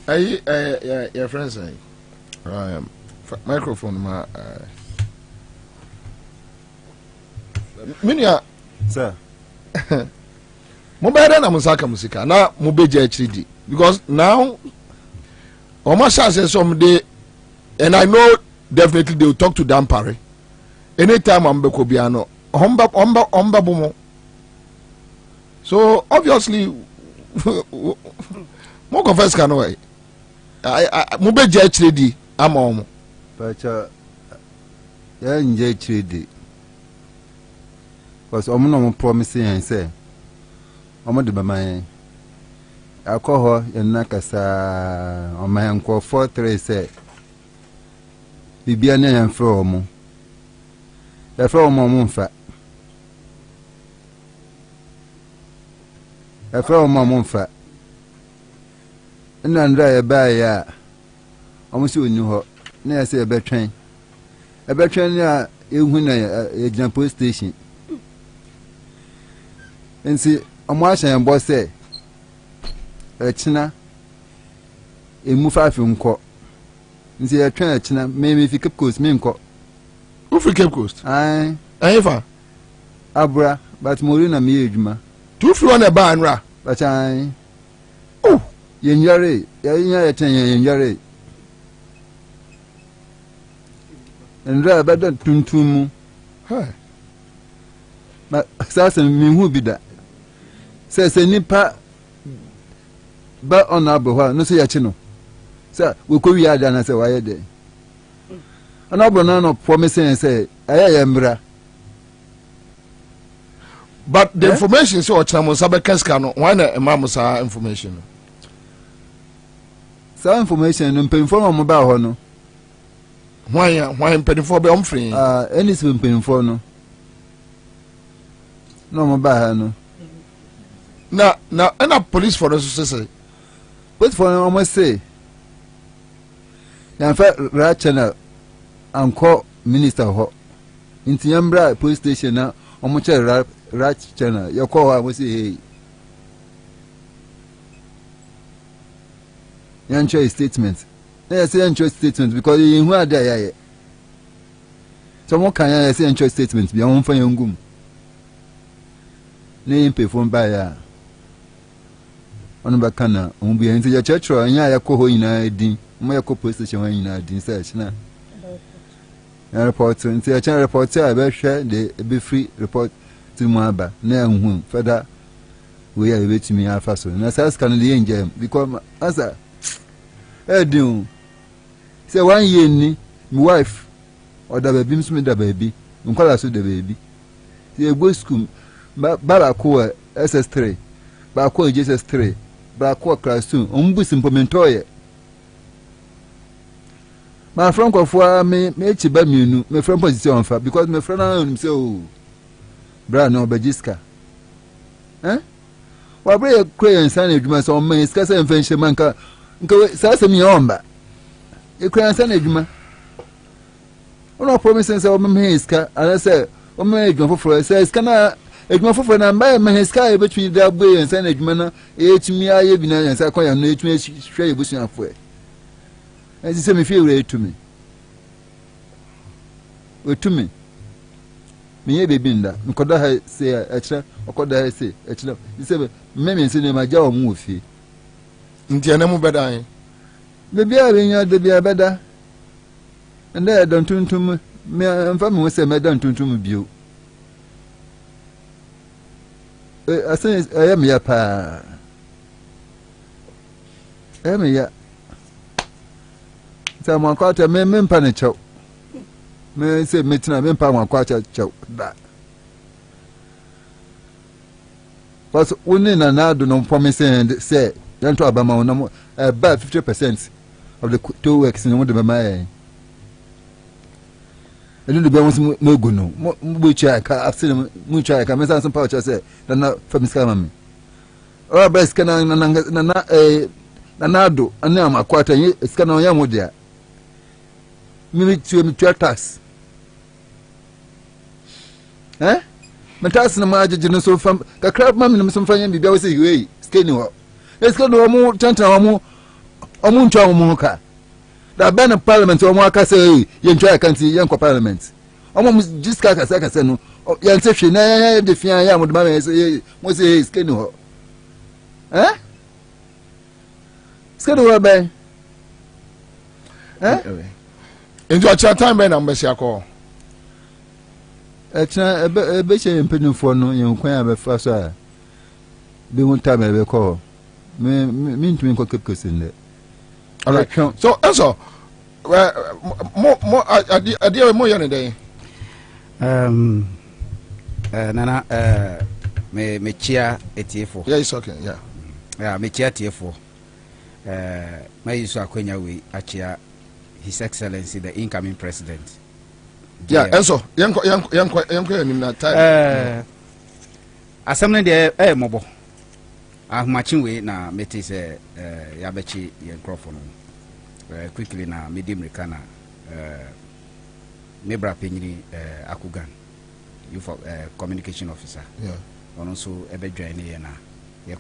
Your friends say, microphone, my. Minya, sir. Mobile na musaka musika na mobeje HD because now Omasha says someday, and I know definitely they will talk to Dampare anytime I'm Bekobiano omba bumo. So obviously mo confess can way I mobeje HD ama But yeah, nje HD. Because I'm not promising and say, I'm not the man. I call her and Nakasa on my uncle 4-3 say, Bibiana and Fromo. The Fromo Monfa. A Fromo Monfa. And then dry by ya. Almost you knew her. Near say a bed train. A bed train, you win a police station. And see, I'm watching and boss say, a China, a Mufa film court. And see, a train at China, maybe if you keep coast, mean court. Who for Cape Coast? Aye, Eva Abra, but Morina Miejma. 2 free on a banra. But I, Oh, Yenjare, Yenjare. And rather better Tuntumu. hi. But Sasson, me who be that? Says a nipa, but on our boy, no say a chino. Sir, we could be done as a wire day. An abonano promising and say, I am bra. But the information so Chamo Sabekescano, why not a Mamusa information? Some information and pay for mobile honor. Why in penny for be free? Any swim paying for no. No mobile no. Now, and a police for us to say. But for almost say, in fact, right channel and call Minister Ho. In Tiambra police station now, almost a right channel. Your call, I will say, hey. You enjoy a statement. Yes, I enjoy statement because you are there. Someone can say enjoy statement beyond for young gum. Name pay phone by ya. On Bacana, on be into your church or any other coho in a din, my co-position in a din search now. Report and say a channel reporter, I better share the be free report to Maba, near whom further we are waiting me alpha so. And as can the angel because as a do say 1 year ni my wife or the baby me the baby, call us the baby. The boy school, Baracoa SS3, Baracoa JSS3. Baracoa class 2, Umbus implementoye. My friend of me, make by me, my friend position for because my friend himself, Brano Bajiska. Eh? What bring a crayon signage must on me, scarce and French manka, Sassamy omba. A crayon signage man. No promises of my haska, and I said, oh, my God, says, can I? It must for an by my sky between that way and Senate manner, 8 me, I have been as I call you, no, straight bushing up way. As you say, me feel to me. Wait to me. me baby nda nkoda ha say ekyere okoda ha say ekyere ise me nsi ne maja o mu ofie nti ene mu beda yin baby a benya de bia beda nda don tuntum me mfa me se me don tuntum bio asen ayam ya pa me ya sa mo kwata me mpa ne chew me say metina me mpa mo kwata chew da but woni na na do no promise and say yan to abama no about 50% of the two works in the mama enu de be won mo gu no mo cha ka afse mo cha ka me san some power cha say na famiska mama o ba ska na do ana amakwata yi ska na ya mo dia mi tax me tax na ma ajiji no so fam ka crab mama no so fam bibia we say we ska ni ho ska no mo tanta mo ntwa mo ka da ben parliament o mo aka say ye ntwa ka nti ye nkwa parliament o mo jiska ka say no ye nse hwe na de fia ya mo de mama say mo say ska ni ho ska do wa ben enjoy your time ben am besia ko echa ebe che mpenufo no ye nkwan ya be fa so a be won time ebe ko me ntumi ko kepkesin de all right so mo adi mo yene dey nana me chia etiefo yeah it's okay yeah me chia etiefo my isu akwenya we achia His Excellency the incoming president so yanko nim na time assembly de mobo ahmachin we na meti se yabechi ye microphone quickly na medium recana mebra penyini akugan you for communication officer ono so ebe join ye na ye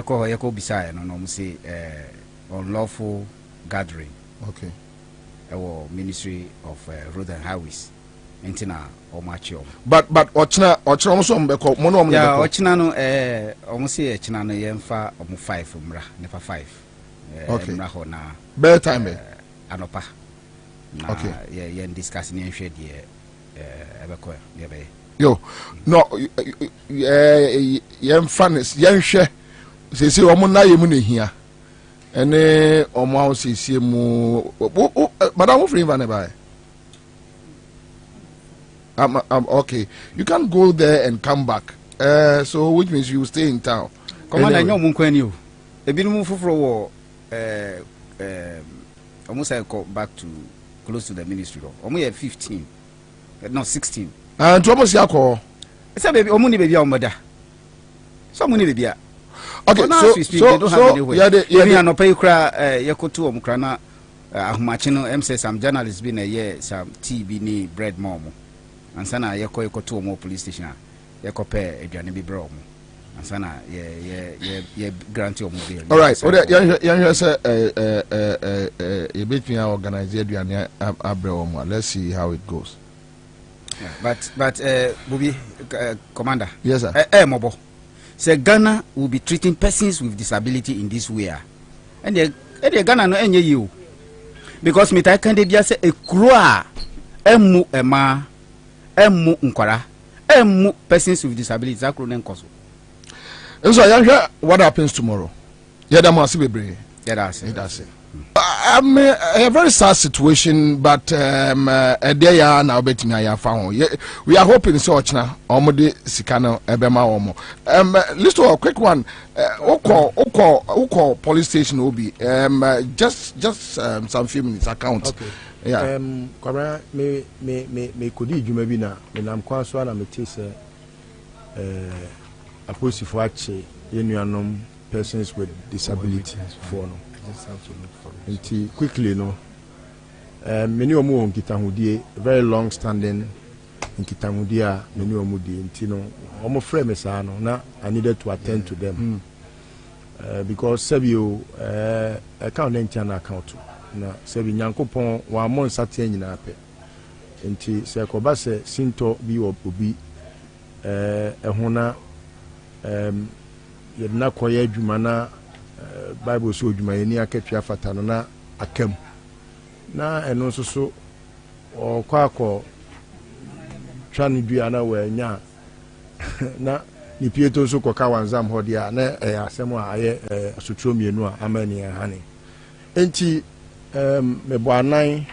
ko bisa no mo say unlawful gathering okay Ministry of Road and Highways entina omachi but ochina so mbeko mo no mbeko yeah ochina no omo say ochina no yemfa omo 5 mra never 5 okay mra ho na better time anopa okay yeah discuss ni nhwe de ebeko de be yo no yemfa yenhwe sesi omo na yemu ne hia ene omo ausisi mu madam wo free van by okay you can't go there and come back so which means you stay in town commander anyway. Nyom nkwani o ebinum fufuro wo almost I go back to close to the ministry omo ye 15 no 16 and almost yakọ say baby omo ni baby omoda so omo ni baby a okay so yeah no pay kra yakoto omkra na ahomache no say some journalists be na ye some TV ni bread mom ansa na yakoto omo police station yakope aduane bi bra omo ansa na ye grant omo bail all right so yan say you between organize aduane abra omo let's see how it goes but Bubi commander yes sir mobo say Ghana will be treating persons with disability in this way and the Ghana no enye you because me ta kan de bia say ekuro a emu ema emu nkwara emu persons with disability zakro ne nkoso so yan what happens tomorrow yeda mo asibebre that's it. A very sad situation, but they are now betting I found. We are hoping so much now. Omode Sikano Ebema Omo. List a quick one. Oko police station will be just some few minutes account. Okay. Yeah. Kwara me kodi djuma bi na me nam kwan so na me tese aposifo ache yenuanom persons with disability for no. Nti quickly no many omo nkitahudie very long standing nkitahudie many omo die nti no omo frame me sa no na I needed to attend to them because sabio account na account na sabi nyankopon wa mon satia nyina pe nti sɛ kɔba sɛ sintɔ bi wɔ obi ɛho na yɛde na kɔyɛ adwuma na bible so adwuma yɛni akatua fata no na akam na ɛno nso so ɔkɔ akɔ twa no dua na wɔanya na ne pieto nso kɔka wansam hɔ deɛ a na ɛyɛ asɛm a ayɛ asoturo mmienu a ama ne hane enti mebɔ anan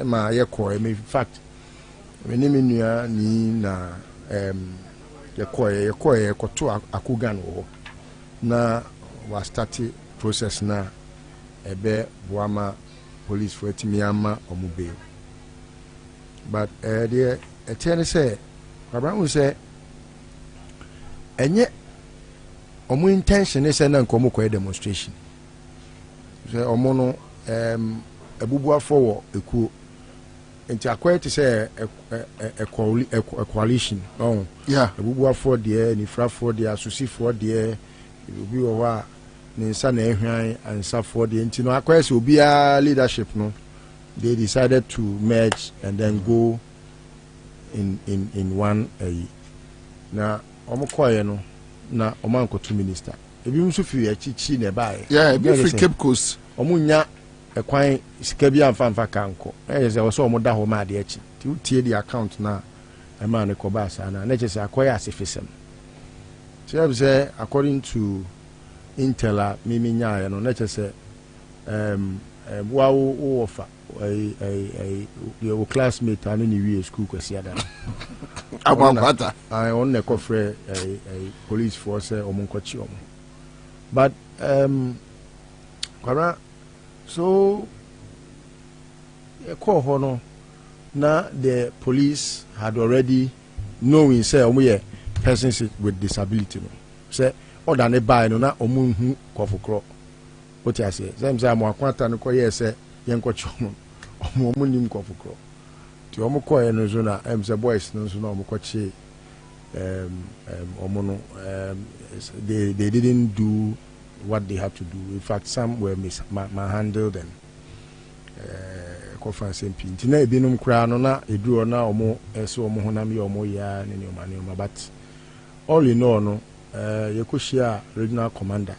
ma yɛkɔ me fact me ne me nua ni na yɛkɔ yɛkɔto akogan wɔ hɔ na wa start process na ɛbɛ boama police for etimi ama ɔmo bail but deɛ ɛkyɛ ne sɛ abrahu sɛ ɛnyɛ ɔmo intention ne sɛ na nkɔmo kɔyɛ demonstration sɛ ɔmo no abubuafo wɔ ekuo nti akɔyɛ te sɛ a coalition abubuafo deɛ nifrafoɔ deɛ asosifoɔ deɛ obi wɔ hɔ a ne nsa na ehwan ansafoɔ deɛ nti no akɔyɛ sɛ obiara leadership no they decided to merge and then go in one na ɔmo kɔyɛ no na ɔmo ankoto minister ebi nso fi akyichi na ɛbaeɛ ebi fi Cape Coast ɔmo nya ɛkwan sika bi amfa kanko ɛyɛ sɛ wɔsɔ ɔmo da hɔ ma ade akyi ti tie di account na ɛma ne kɔba asa na kyɛ sɛ akɔyɛ asefisɛm sɛ according to intel a mimi nyaayɛ no na kyɛ sɛ wa wo fa your classmate ane ne wie school kwasi ada abankwata on ne kɔfrɛ police force ɔmo nkɔkyi ɔmo but kwara so ɛkɔɔ hɔ no na the police had already knowing say ɔmo yɛ persons with disability no sɛ ɔda ne baa no na ɔmo nhu kɔfokorɔ wote aseɛ sɛ msɛ amo akwata no kɔyɛ sɛ yɛnkɔkyi ɔmo nim kɔfokorɔ nti ɔmo kɔɛ no so na sɛ boys no so na ɔmo kɔkyi ɔmo no they didn't do what they had to do. In fact, some were mishandled and conference MP. Ntina ebinum kra no na eduro na omo eso omo honam ye omo ya ne ne but all in all no yekoshia regional commander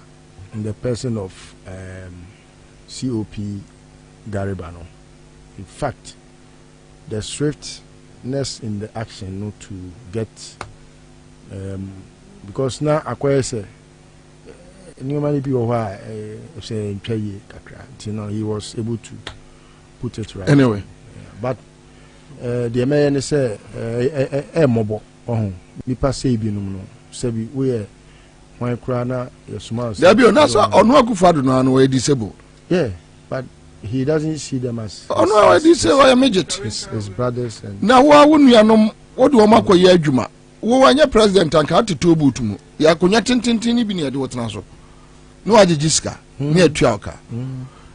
in the person of COP Garibano. In fact, the swiftness in the action not to get because now acquire say many people who are saying he was able to put it right anyway. But the man say mobile nipa say binum no say we when crana small there be na so onu akufado no anu disabled but he doesn't see them as onu disabled midget his brothers and na wo nuanom wo de wo makoye adwuma wo wanya president anka ateto butumu ya konya tintintin bi ne de wotena so no agigiska ne atuaka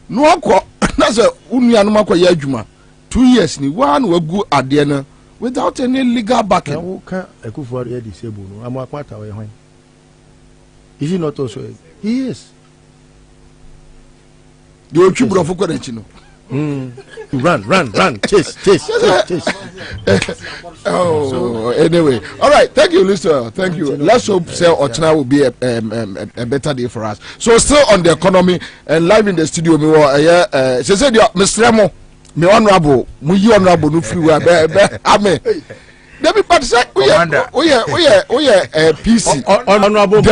no akọ na se unuanom akoye adwuma 2 years ni wa na wagu ade na without any legal backing wo ka akufo are disabled no amo akwata we hwan is he not also he is the ochibro for kwadanchi no run chase oh anyway all right, thank you listener, thank you. Let's hope say Ochina will be a better day for us. So still on the economy and live in the studio me say Mr. Mo me honorable mu honorable no free wa amen David but say we PC honorable